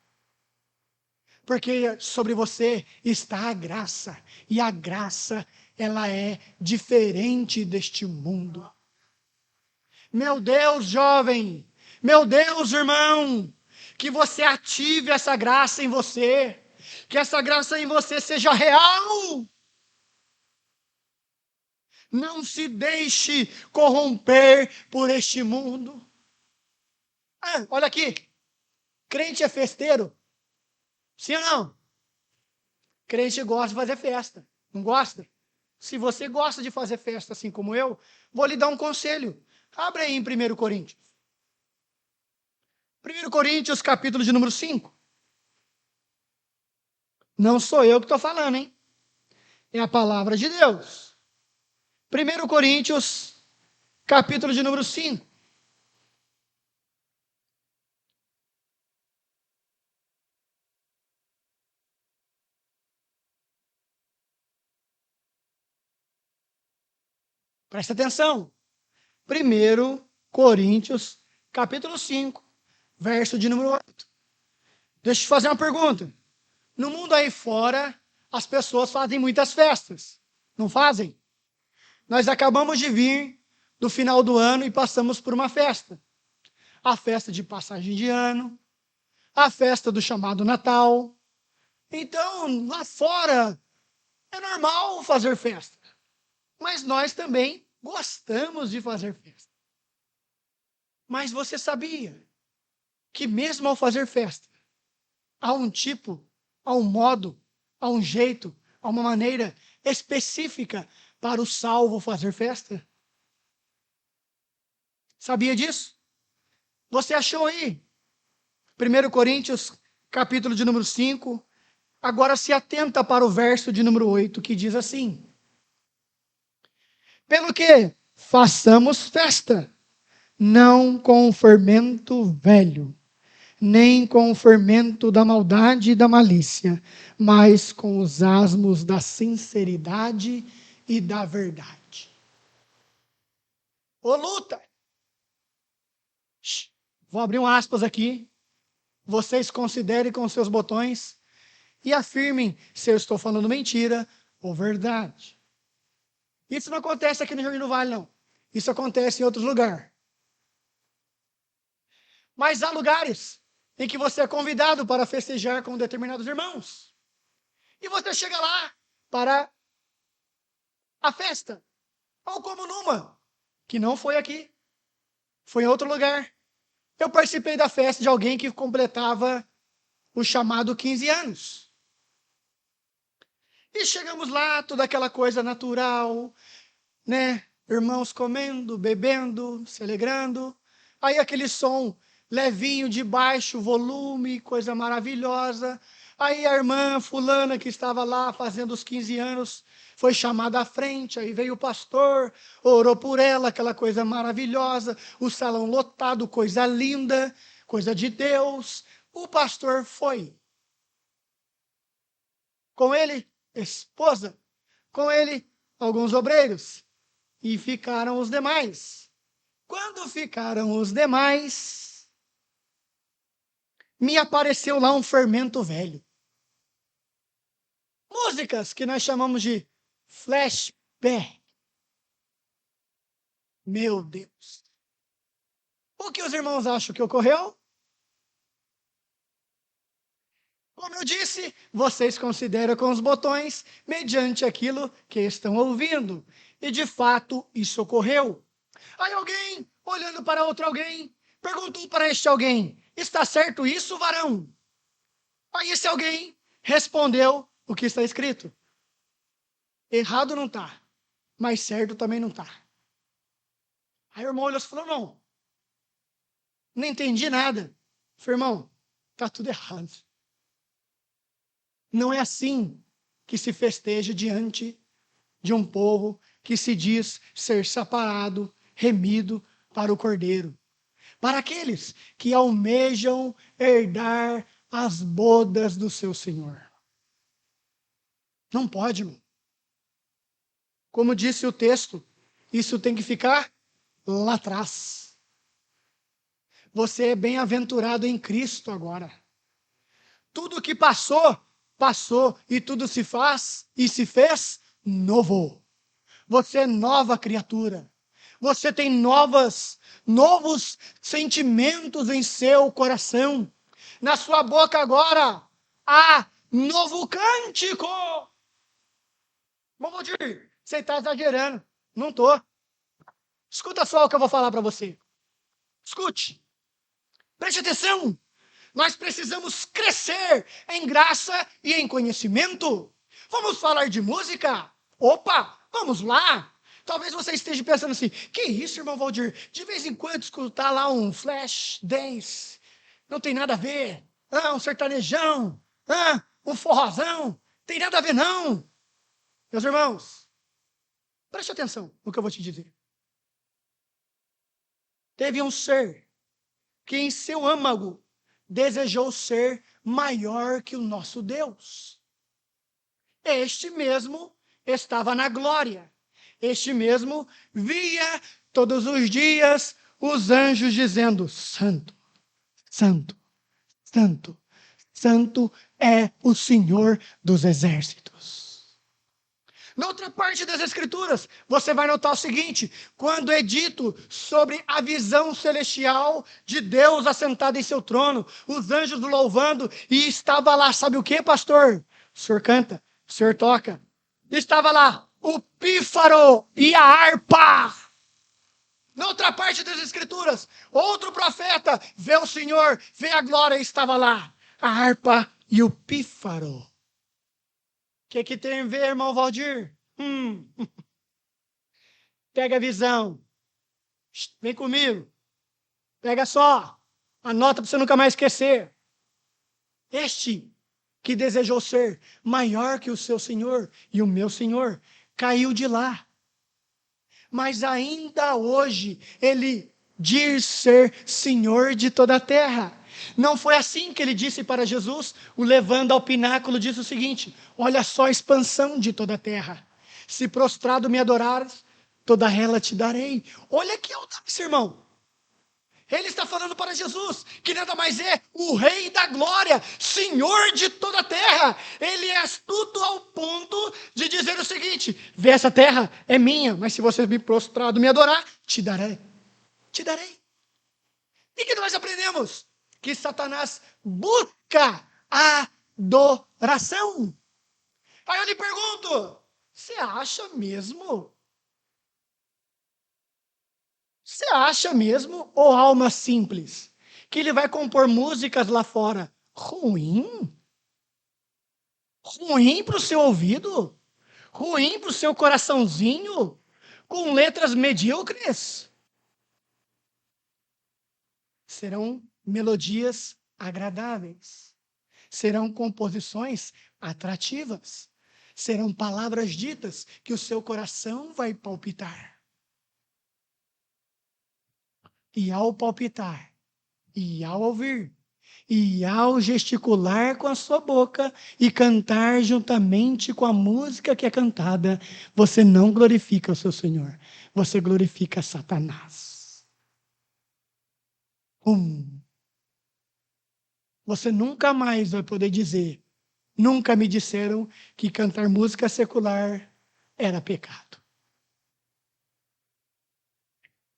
Porque sobre você está a graça, e a graça, ela é diferente deste mundo. Meu Deus, jovem, meu Deus, irmão, que você ative essa graça em você, que essa graça em você seja real. Não se deixe corromper por este mundo. Olha aqui, crente é festeiro, sim ou não? Crente gosta de fazer festa, não gosta? Se você gosta de fazer festa assim como eu, vou lhe dar um conselho. Abre aí em 1 Coríntios. 1 Coríntios, capítulo de número 5. Não sou eu que estou falando, hein? É a palavra de Deus. 1 Coríntios, capítulo de número 5. Presta atenção. 1 Coríntios, capítulo 5, verso de número 8. Deixa eu te fazer uma pergunta. No mundo aí fora, as pessoas fazem muitas festas. Não fazem? Nós acabamos de vir do final do ano e passamos por uma festa. A festa de passagem de ano, a festa do chamado Natal. Então, lá fora, é normal fazer festa. Mas nós também gostamos de fazer festa. Mas você sabia que mesmo ao fazer festa, há um tipo, há um modo, há um jeito, há uma maneira específica para o salvo fazer festa? Sabia disso? Você achou aí? 1 Coríntios, capítulo de número 5. Agora se atenta para o verso de número 8, que diz assim: pelo que façamos festa, não com o fermento velho, nem com o fermento da maldade e da malícia, mas com os asmos da sinceridade e da verdade. Ô luta! Vou abrir um aspas aqui. Vocês considerem com seus botões e afirmem se eu estou falando mentira ou verdade. Isso não acontece aqui no Jardim do Vale, não. Isso acontece em outros lugares. Mas há lugares em que você é convidado para festejar com determinados irmãos. E você chega lá para a festa. Ou como numa, que não foi aqui, foi em outro lugar. Eu participei da festa de alguém que completava o chamado 15 anos. E chegamos lá, toda aquela coisa natural, né? Irmãos comendo, bebendo, se alegrando. Aí aquele som levinho de baixo volume, coisa maravilhosa. Aí a irmã fulana que estava lá fazendo os 15 anos foi chamada à frente, aí veio o pastor, orou por ela, aquela coisa maravilhosa, o salão lotado, coisa linda, coisa de Deus. O pastor foi. Com ele, esposa. Com ele, alguns obreiros. E ficaram os demais. Quando ficaram os demais, me apareceu lá um fermento velho. Músicas que nós chamamos de flashback. Meu Deus. O que os irmãos acham que ocorreu? Como eu disse, vocês consideram com os botões mediante aquilo que estão ouvindo. E de fato isso ocorreu. Aí alguém, olhando para outro alguém, perguntou para este alguém: está certo isso, varão? Aí esse alguém respondeu o que está escrito. Errado não está, mas certo também não está. Aí o irmão olhou e falou: não entendi nada. Eu falei: irmão, está tudo errado. Não é assim que se festeja diante de um povo que se diz ser separado, remido para o Cordeiro. Para aqueles que almejam herdar as bodas do seu Senhor. Não pode, irmão. Como disse o texto, isso tem que ficar lá atrás. Você é bem-aventurado em Cristo agora. Tudo que passou, passou, e tudo se faz e se fez novo. Você é nova criatura. Você tem novos sentimentos em seu coração. Na sua boca agora há novo cântico. Vamos dizer, você está exagerando. Não estou. Escuta só o que eu vou falar para você. Escute. Preste atenção. Nós precisamos crescer em graça e em conhecimento. Vamos falar de música? Opa, vamos lá. Talvez você esteja pensando assim: que isso, irmão Valdir? De vez em quando escutar lá um flash dance. Não tem nada a ver. Um sertanejão. Um forrozão. Tem nada a ver, não. Meus irmãos, preste atenção no que eu vou te dizer. Teve um ser que em seu âmago desejou ser maior que o nosso Deus. Este mesmo estava na glória. Este mesmo via todos os dias os anjos dizendo: Santo, Santo, Santo, Santo é o Senhor dos exércitos. Na outra parte das Escrituras, você vai notar o seguinte: quando é dito sobre a visão celestial de Deus assentado em seu trono, os anjos louvando, e estava lá, sabe o que, pastor? O senhor canta, o senhor toca. Estava lá o pífaro e a harpa. Na outra parte das Escrituras, outro profeta vê o Senhor, vê a glória, e estava lá a harpa e o pífaro. O que tem a ver, irmão Valdir? Pega a visão. Vem comigo. Pega só. Anota para você nunca mais esquecer. Este que desejou ser maior que o seu Senhor e o meu Senhor, caiu de lá. Mas ainda hoje ele diz ser Senhor de toda a terra. Não foi assim que ele disse para Jesus, o levando ao pináculo, disse o seguinte: olha só a expansão de toda a terra. Se prostrado me adorares, toda ela te darei. Olha que audácia, irmão. Ele está falando para Jesus, que nada mais é o Rei da Glória, Senhor de toda a terra. Ele é astuto ao ponto de dizer o seguinte: vê, essa terra é minha, mas se você me prostrado me adorar, te darei. Te darei. E que nós aprendemos? Que Satanás busca adoração. Aí eu lhe pergunto: você acha mesmo? Você acha mesmo, ô alma simples, que ele vai compor músicas lá fora ruim? Ruim para o seu ouvido? Ruim para o seu coraçãozinho? Com letras medíocres? Serão melodias agradáveis. Serão composições atrativas. Serão palavras ditas que o seu coração vai palpitar. E ao palpitar, e ao ouvir, e ao gesticular com a sua boca e cantar juntamente com a música que é cantada, você não glorifica o seu Senhor, você glorifica Satanás. Você nunca mais vai poder dizer: nunca me disseram que cantar música secular era pecado.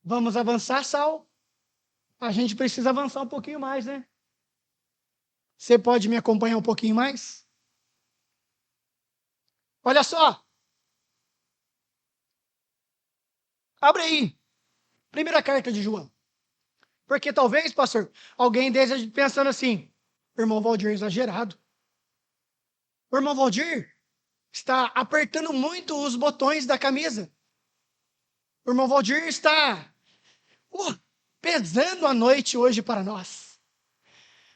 Vamos avançar, Sal? A gente precisa avançar um pouquinho mais, né? Você pode me acompanhar um pouquinho mais? Olha só, abre aí, primeira carta de João. Porque talvez, pastor, alguém esteja pensando assim, o irmão Valdir é exagerado. O irmão Valdir está apertando muito os botões da camisa. O irmão Valdir está pesando a noite hoje para nós.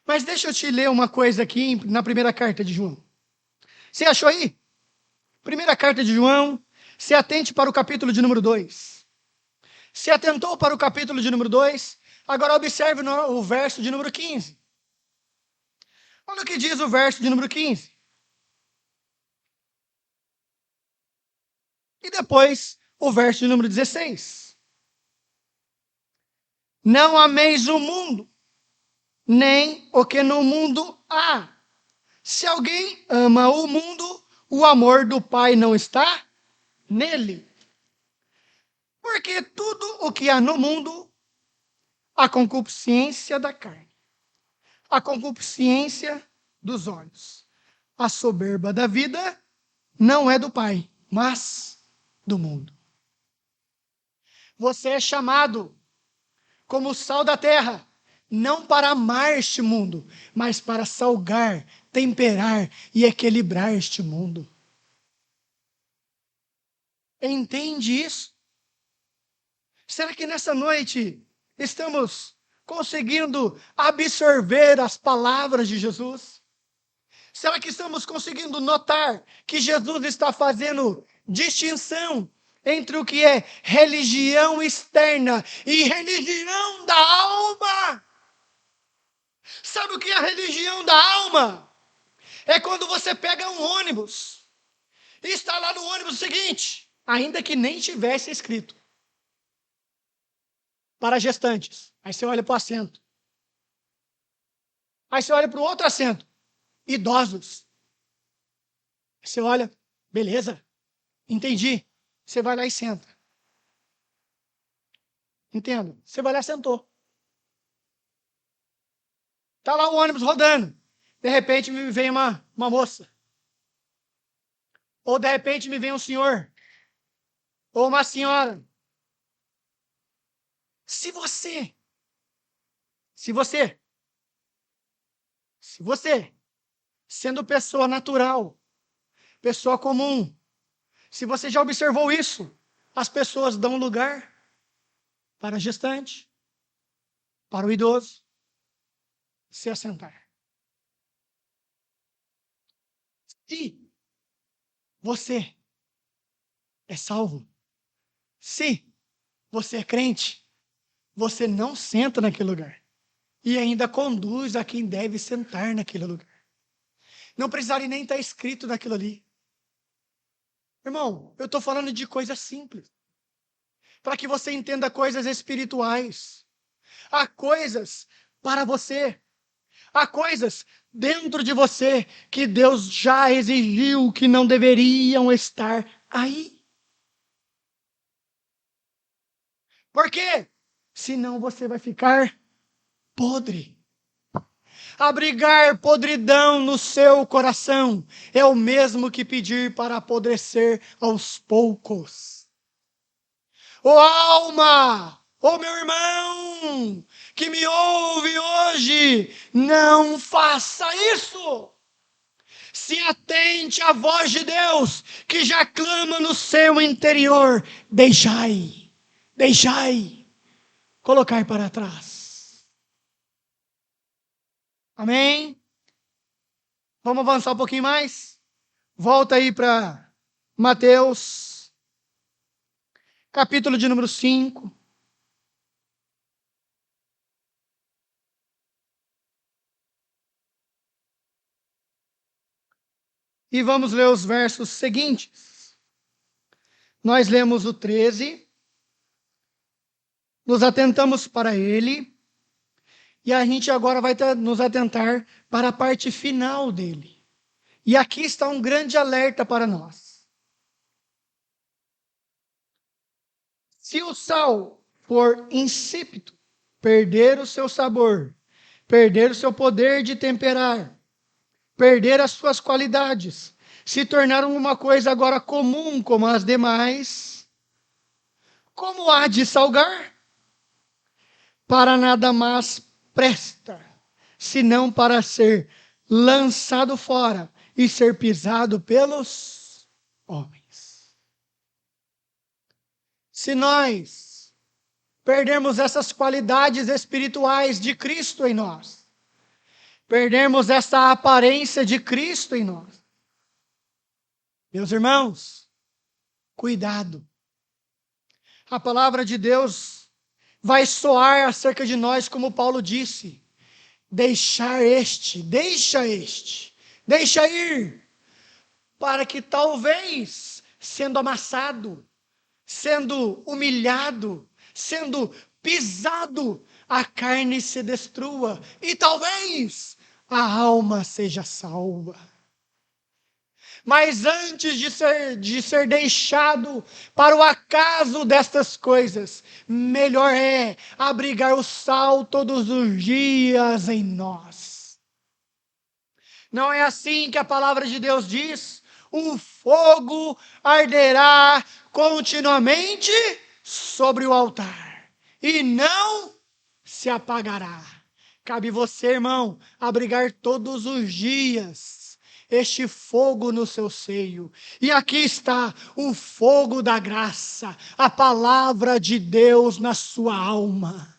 Mas deixa eu te ler uma coisa aqui na primeira carta de João. Você achou aí? Primeira carta de João, se atente para o capítulo de número 2. Se atentou para o capítulo de número 2, agora observe o verso de número 15. Olha o que diz o verso de número 15. E depois o verso de número 16. Não ameis o mundo, nem o que no mundo há. Se alguém ama o mundo, o amor do Pai não está nele. Porque tudo o que há no mundo, a concupiscência da carne, a concupiscência dos olhos, a soberba da vida, não é do Pai, mas do mundo. Você é chamado como o sal da terra, não para amar este mundo, mas para salgar, temperar e equilibrar este mundo. Entende isso? Será que nessa noite estamos conseguindo absorver as palavras de Jesus? Será que estamos conseguindo notar que Jesus está fazendo distinção entre o que é religião externa e religião da alma? Sabe o que é a religião da alma? É quando você pega um ônibus e está lá no ônibus o seguinte, ainda que nem tivesse escrito, para gestantes. Aí você olha para o assento. Aí você olha para o outro assento, idosos. Aí você olha, beleza, entendi. Você vai lá e senta. Entendo. Você vai lá e sentou. Está lá o ônibus rodando. De repente me vem uma moça. Ou de repente me vem um senhor. Ou uma senhora. Se você, se você, se você, sendo pessoa natural, pessoa comum, se você já observou isso, as pessoas dão lugar para a gestante, para o idoso, se assentar. Se você é salvo, se você é crente, você não senta naquele lugar. E ainda conduz a quem deve sentar naquele lugar. Não precisaria nem estar escrito naquilo ali. Irmão, eu estou falando de coisas simples. Para que você entenda coisas espirituais. Há coisas para você. Há coisas dentro de você que Deus já exigiu que não deveriam estar aí. Por quê? Senão você vai ficar podre. Abrigar podridão no seu coração é o mesmo que pedir para apodrecer aos poucos. Ô alma, ô meu irmão, que me ouve hoje, não faça isso. Se atente à voz de Deus, que já clama no seu interior. Deixai, colocar para trás. Amém? Vamos avançar um pouquinho mais? Volta aí para Mateus, capítulo de número 5. E vamos ler os versos seguintes. Nós lemos o 13, nos atentamos para ele, e a gente agora vai nos atentar para a parte final dele. E aqui está um grande alerta para nós. Se o sal for insípido, perder o seu sabor, perder o seu poder de temperar, perder as suas qualidades, se tornaram uma coisa agora comum como as demais, como há de salgar? Para nada mais presta, senão para ser lançado fora e ser pisado pelos homens. Se nós perdermos essas qualidades espirituais de Cristo em nós, perdermos essa aparência de Cristo em nós, meus irmãos, cuidado. A palavra de Deus vai soar acerca de nós, como Paulo disse: deixa ir, para que talvez, sendo amassado, sendo humilhado, sendo pisado, a carne se destrua e talvez a alma seja salva. Mas antes de ser deixado para o acaso destas coisas, melhor é abrigar o sal todos os dias em nós. Não é assim que a palavra de Deus diz? O fogo arderá continuamente sobre o altar e não se apagará. Cabe você, irmão, abrigar todos os dias este fogo no seu seio. E aqui está o fogo da graça, a palavra de Deus na sua alma.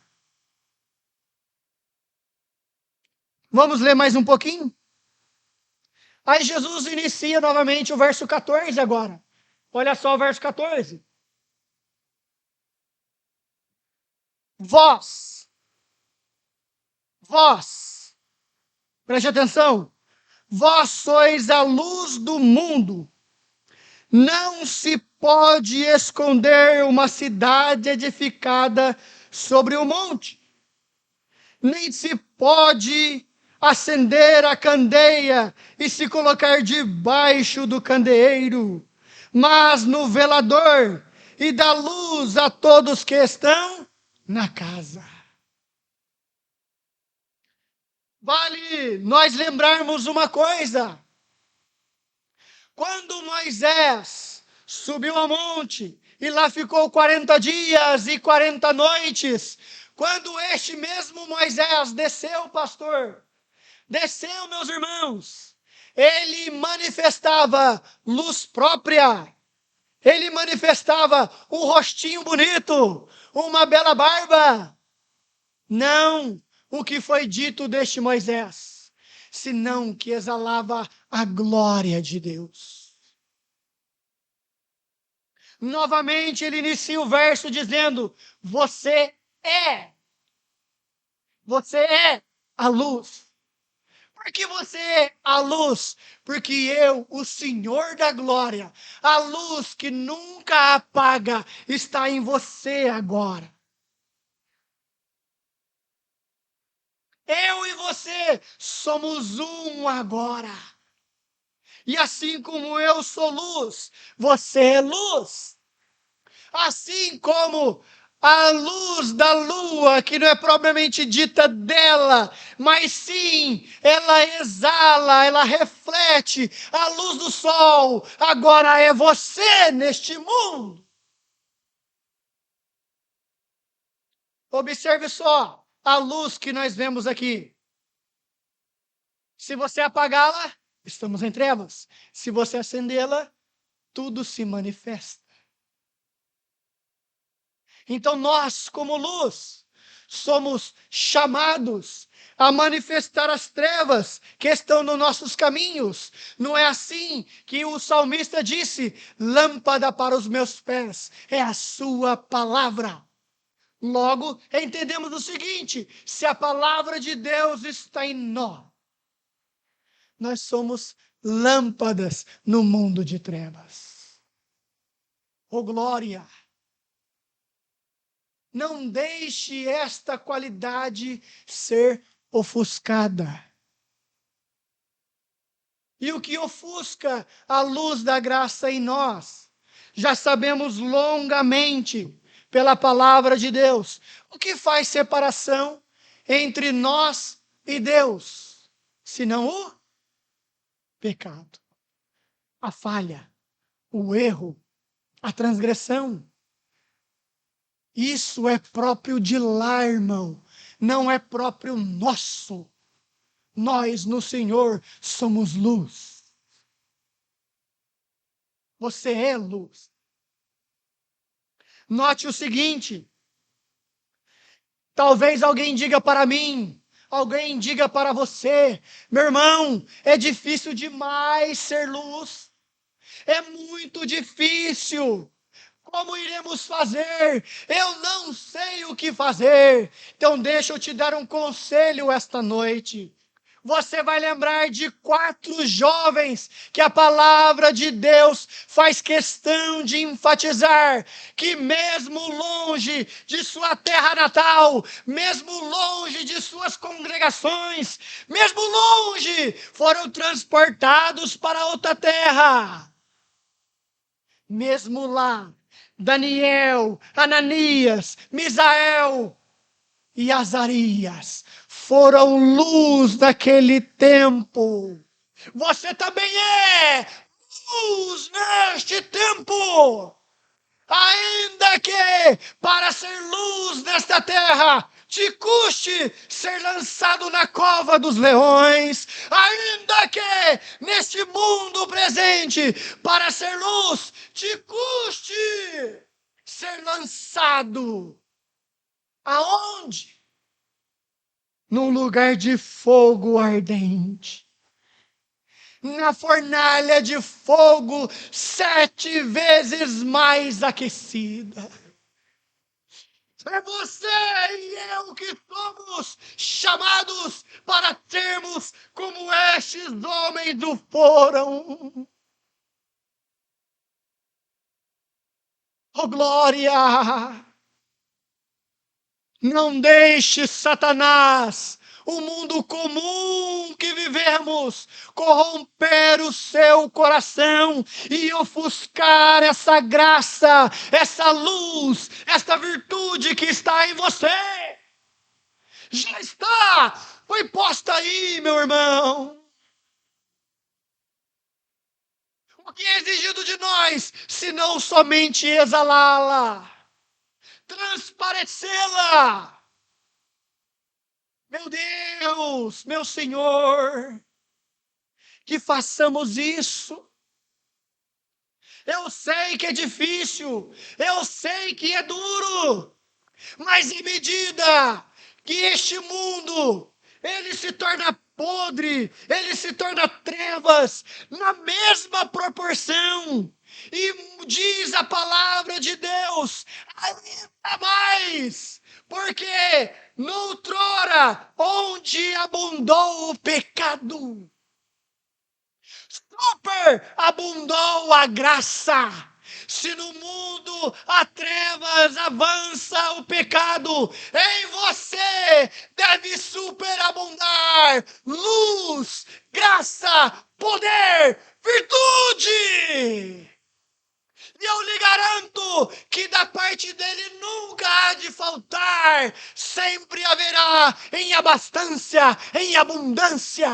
Vamos ler mais um pouquinho? Aí Jesus inicia novamente o verso 14 agora. Olha só o verso 14. Vós, preste atenção, vós sois a luz do mundo. Não se pode esconder uma cidade edificada sobre o monte, nem se pode acender a candeia e se colocar debaixo do candeeiro, mas no velador, e dá luz a todos que estão na casa. Vale nós lembrarmos uma coisa: quando Moisés subiu ao monte e lá ficou 40 dias e 40 noites, quando este mesmo Moisés desceu, pastor, desceu, meus irmãos, ele manifestava luz própria, ele manifestava um rostinho bonito, uma bela barba. Não o que foi dito deste Moisés, senão que exalava a glória de Deus. Novamente ele inicia o verso dizendo: você é a luz. Por que você é a luz? Porque eu, o Senhor da glória, a luz que nunca apaga, está em você agora. Eu e você somos um agora. E assim como eu sou luz, você é luz. Assim como a luz da lua, que não é propriamente dita dela, mas sim, ela exala, ela reflete a luz do sol. Agora é você neste mundo. Observe só a luz que nós vemos aqui. Se você apagá-la, estamos em trevas. Se você acendê-la, tudo se manifesta. Então nós, como luz, somos chamados a manifestar as trevas que estão nos nossos caminhos. Não é assim que o salmista disse: lâmpada para os meus pés é a sua palavra. Logo, entendemos o seguinte: se a palavra de Deus está em nós, nós somos lâmpadas no mundo de trevas. Oh glória! Não deixe esta qualidade ser ofuscada. E o que ofusca a luz da graça em nós? Já sabemos longamente, pela palavra de Deus, o que faz separação entre nós e Deus, senão o pecado, a falha, o erro, a transgressão. Isso é próprio de lá, irmão, não é próprio nosso. Nós no Senhor somos luz. Você é luz. Note o seguinte: talvez alguém diga para mim, alguém diga para você, meu irmão, é difícil demais ser luz. É muito difícil. Como iremos fazer? Eu não sei o que fazer. Então deixa eu te dar um conselho esta noite. Você vai lembrar de 4 jovens que a palavra de Deus faz questão de enfatizar, que mesmo longe de sua terra natal, mesmo longe de suas congregações, mesmo longe, foram transportados para outra terra. Mesmo lá, Daniel, Ananias, Misael e Azarias foram luz naquele tempo. Você também é luz neste tempo. Ainda que para ser luz nesta terra te custe ser lançado na cova dos leões, ainda que neste mundo presente para ser luz te custe ser lançado aonde? Num lugar de fogo ardente, na fornalha de fogo 7 vezes mais aquecida. É você e eu que somos chamados para termos como estes homens o foram. Oh, glória! Não deixe Satanás, o mundo comum que vivemos, corromper o seu coração e ofuscar essa graça, essa luz, esta virtude que está em você. Já está, foi posta aí, meu irmão. O que é exigido de nós, se não somente exalá-la, transparecê-la? Meu Deus, meu Senhor, que façamos isso. Eu sei que é difícil, eu sei que é duro, mas em medida que este mundo, ele se torna podre, ele se torna trevas, na mesma proporção, e diz a palavra de Deus, ainda mais, porque noutrora, onde abundou o pecado, superabundou a graça. Se no mundo a trevas avança o pecado, em você deve superabundar luz, graça, poder, virtude. E eu lhe garanto que da parte dele nunca há de faltar, sempre haverá em abastança, em abundância.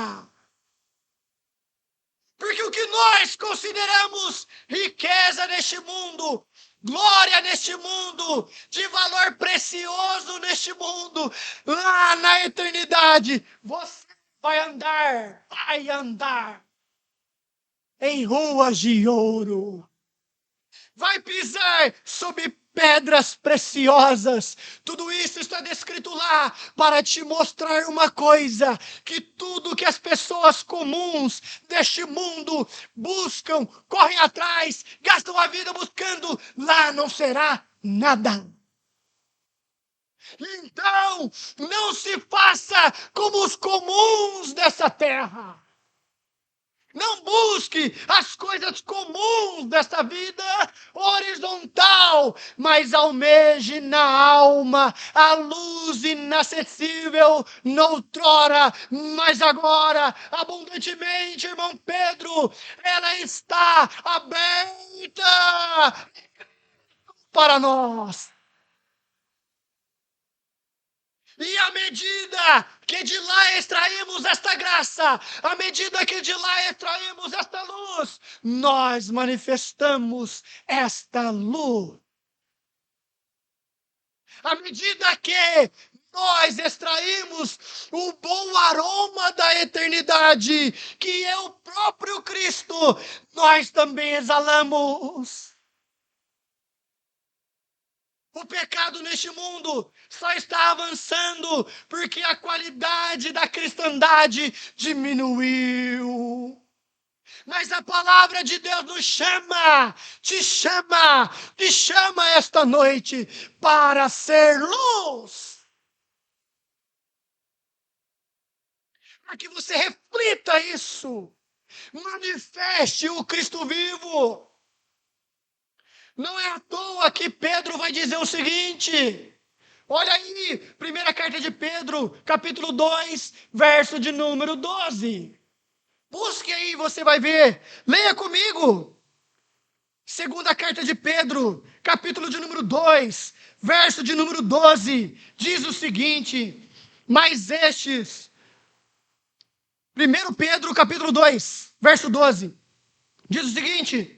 Porque o que nós consideramos riqueza neste mundo, glória neste mundo, de valor precioso neste mundo, lá na eternidade, você vai andar em ruas de ouro. Vai pisar sobre pedras preciosas. Tudo isso está descrito lá para te mostrar uma coisa, que tudo que as pessoas comuns deste mundo buscam, correm atrás, gastam a vida buscando, lá não será nada. Então, não se faça como os comuns dessa terra. Não busque as coisas comuns desta vida horizontal, mas almeje na alma a luz inacessível noutrora, mas agora, abundantemente, irmão Pedro, ela está aberta para nós. E à medida que de lá extraímos esta graça, à medida que de lá extraímos esta luz, nós manifestamos esta luz. À medida que nós extraímos o bom aroma da eternidade, que é o próprio Cristo, nós também exalamos. O pecado neste mundo só está avançando porque a qualidade da cristandade diminuiu. Mas a palavra de Deus nos chama, te chama esta noite para ser luz. Para que você reflita isso, manifeste o Cristo vivo. Não é à toa que Pedro vai dizer o seguinte, olha aí, primeira carta de Pedro, capítulo 2, verso de número 12. Busque aí, você vai ver. Leia comigo. Segunda carta de Pedro, capítulo de número 2, verso de número 12. Diz o seguinte, mas estes... 1 Pedro, capítulo 2, verso 12. Diz o seguinte...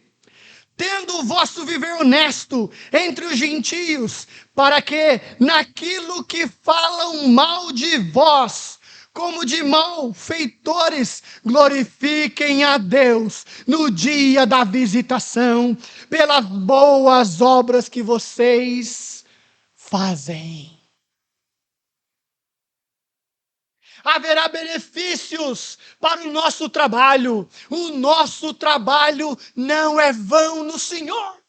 Tendo o vosso viver honesto entre os gentios, para que naquilo que falam mal de vós, como de malfeitores, glorifiquem a Deus no dia da visitação, pelas boas obras que vocês fazem. Haverá benefícios para o nosso trabalho. O nosso trabalho não é vão no Senhor.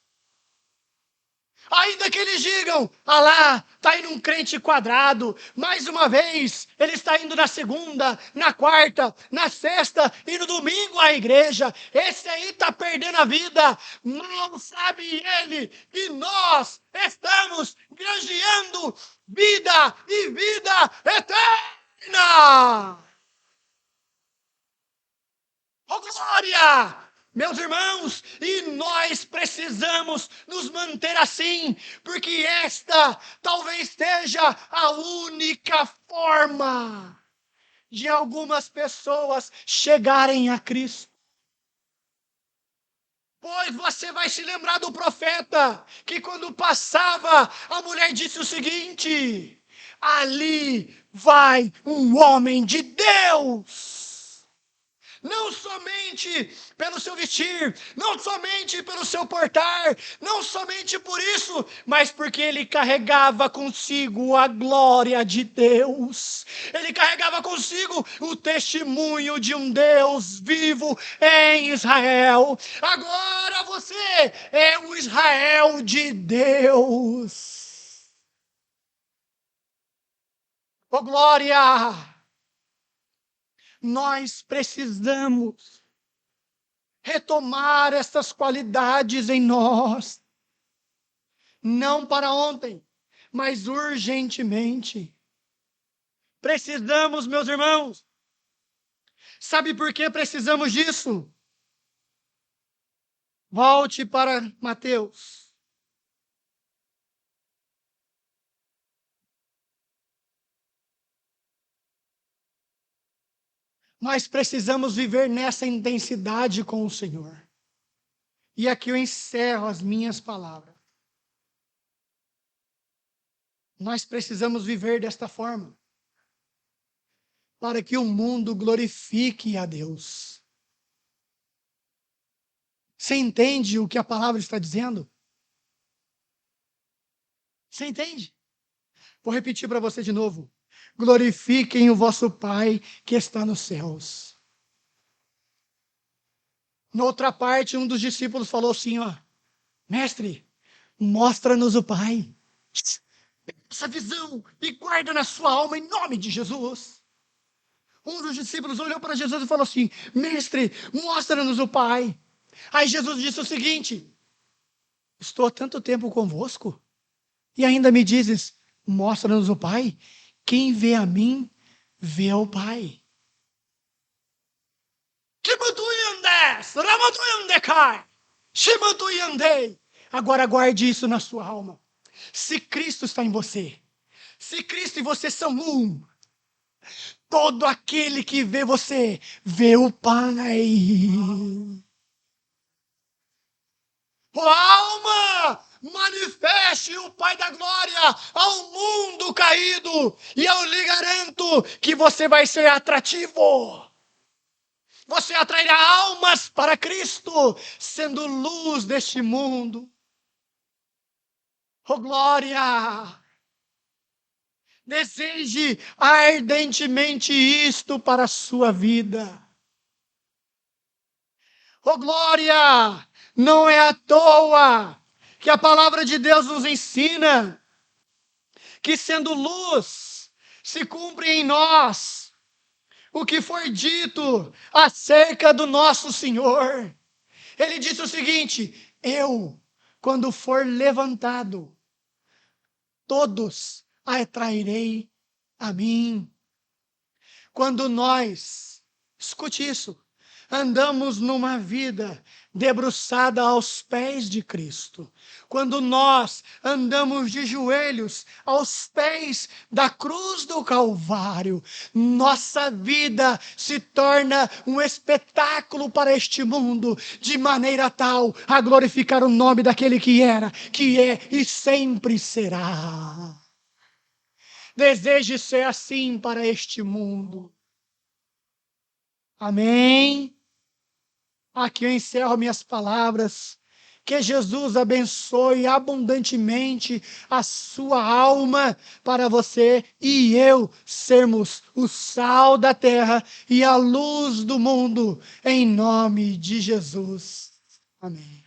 Ainda que eles digam, ah lá, está indo um crente quadrado. Mais uma vez, ele está indo na segunda, na quarta, na sexta e no domingo à igreja. Esse aí está perdendo a vida. Mal sabe ele que nós estamos granjeando vida e vida eterna. Oh glória! Meus irmãos, e nós precisamos nos manter assim, porque esta talvez seja a única forma de algumas pessoas chegarem a Cristo. Pois você vai se lembrar do profeta, que quando passava, a mulher disse o seguinte: ali vai um homem de Deus. Não somente pelo seu vestir, não somente pelo seu portar, não somente por isso, mas porque ele carregava consigo a glória de Deus. Ele carregava consigo o testemunho de um Deus vivo em Israel. Agora você é o Israel de Deus. Oh glória! Nós precisamos retomar essas qualidades em nós, não para ontem, mas urgentemente. Precisamos, meus irmãos. Sabe por que precisamos disso? Volte para Mateus. Nós precisamos viver nessa intensidade com o Senhor. E aqui eu encerro as minhas palavras. Nós precisamos viver desta forma, para que o mundo glorifique a Deus. Você entende o que a palavra está dizendo? Você entende? Vou repetir para você de novo. Glorifiquem o vosso Pai que está nos céus. Noutra parte, um dos discípulos falou assim, ó, mestre, mostra-nos o Pai. Essa visão e guarda na sua alma em nome de Jesus. Um dos discípulos olhou para Jesus e falou assim, mestre, mostra-nos o Pai. Aí Jesus disse o seguinte, estou há tanto tempo convosco e ainda me dizes, mostra-nos o Pai. Quem vê a mim, vê ao Pai. Agora guarde isso na sua alma. Se Cristo está em você, se Cristo e você são um, Todo aquele que vê você, vê o Pai. Ó alma, manifeste o Pai da glória ao mundo caído, e eu lhe garanto que você vai ser atrativo. Você atrairá almas para Cristo, sendo luz deste mundo. Oh glória! Deseje ardentemente isto para a sua vida. Oh glória! Não é à toa que a palavra de Deus nos ensina que, sendo luz, se cumpre em nós o que foi dito acerca do nosso Senhor. Ele disse o seguinte: eu, quando for levantado, todos atrairei a mim. Quando nós, escute isso, andamos numa vida debruçada aos pés de Cristo, quando nós andamos de joelhos aos pés da cruz do Calvário, nossa vida se torna um espetáculo para este mundo, de maneira tal a glorificar o nome daquele que era, que é e sempre será. Deseje ser assim para este mundo. Amém? Aqui eu encerro minhas palavras. Que Jesus abençoe abundantemente a sua alma, para você e eu sermos o sal da terra e a luz do mundo, em nome de Jesus. Amém.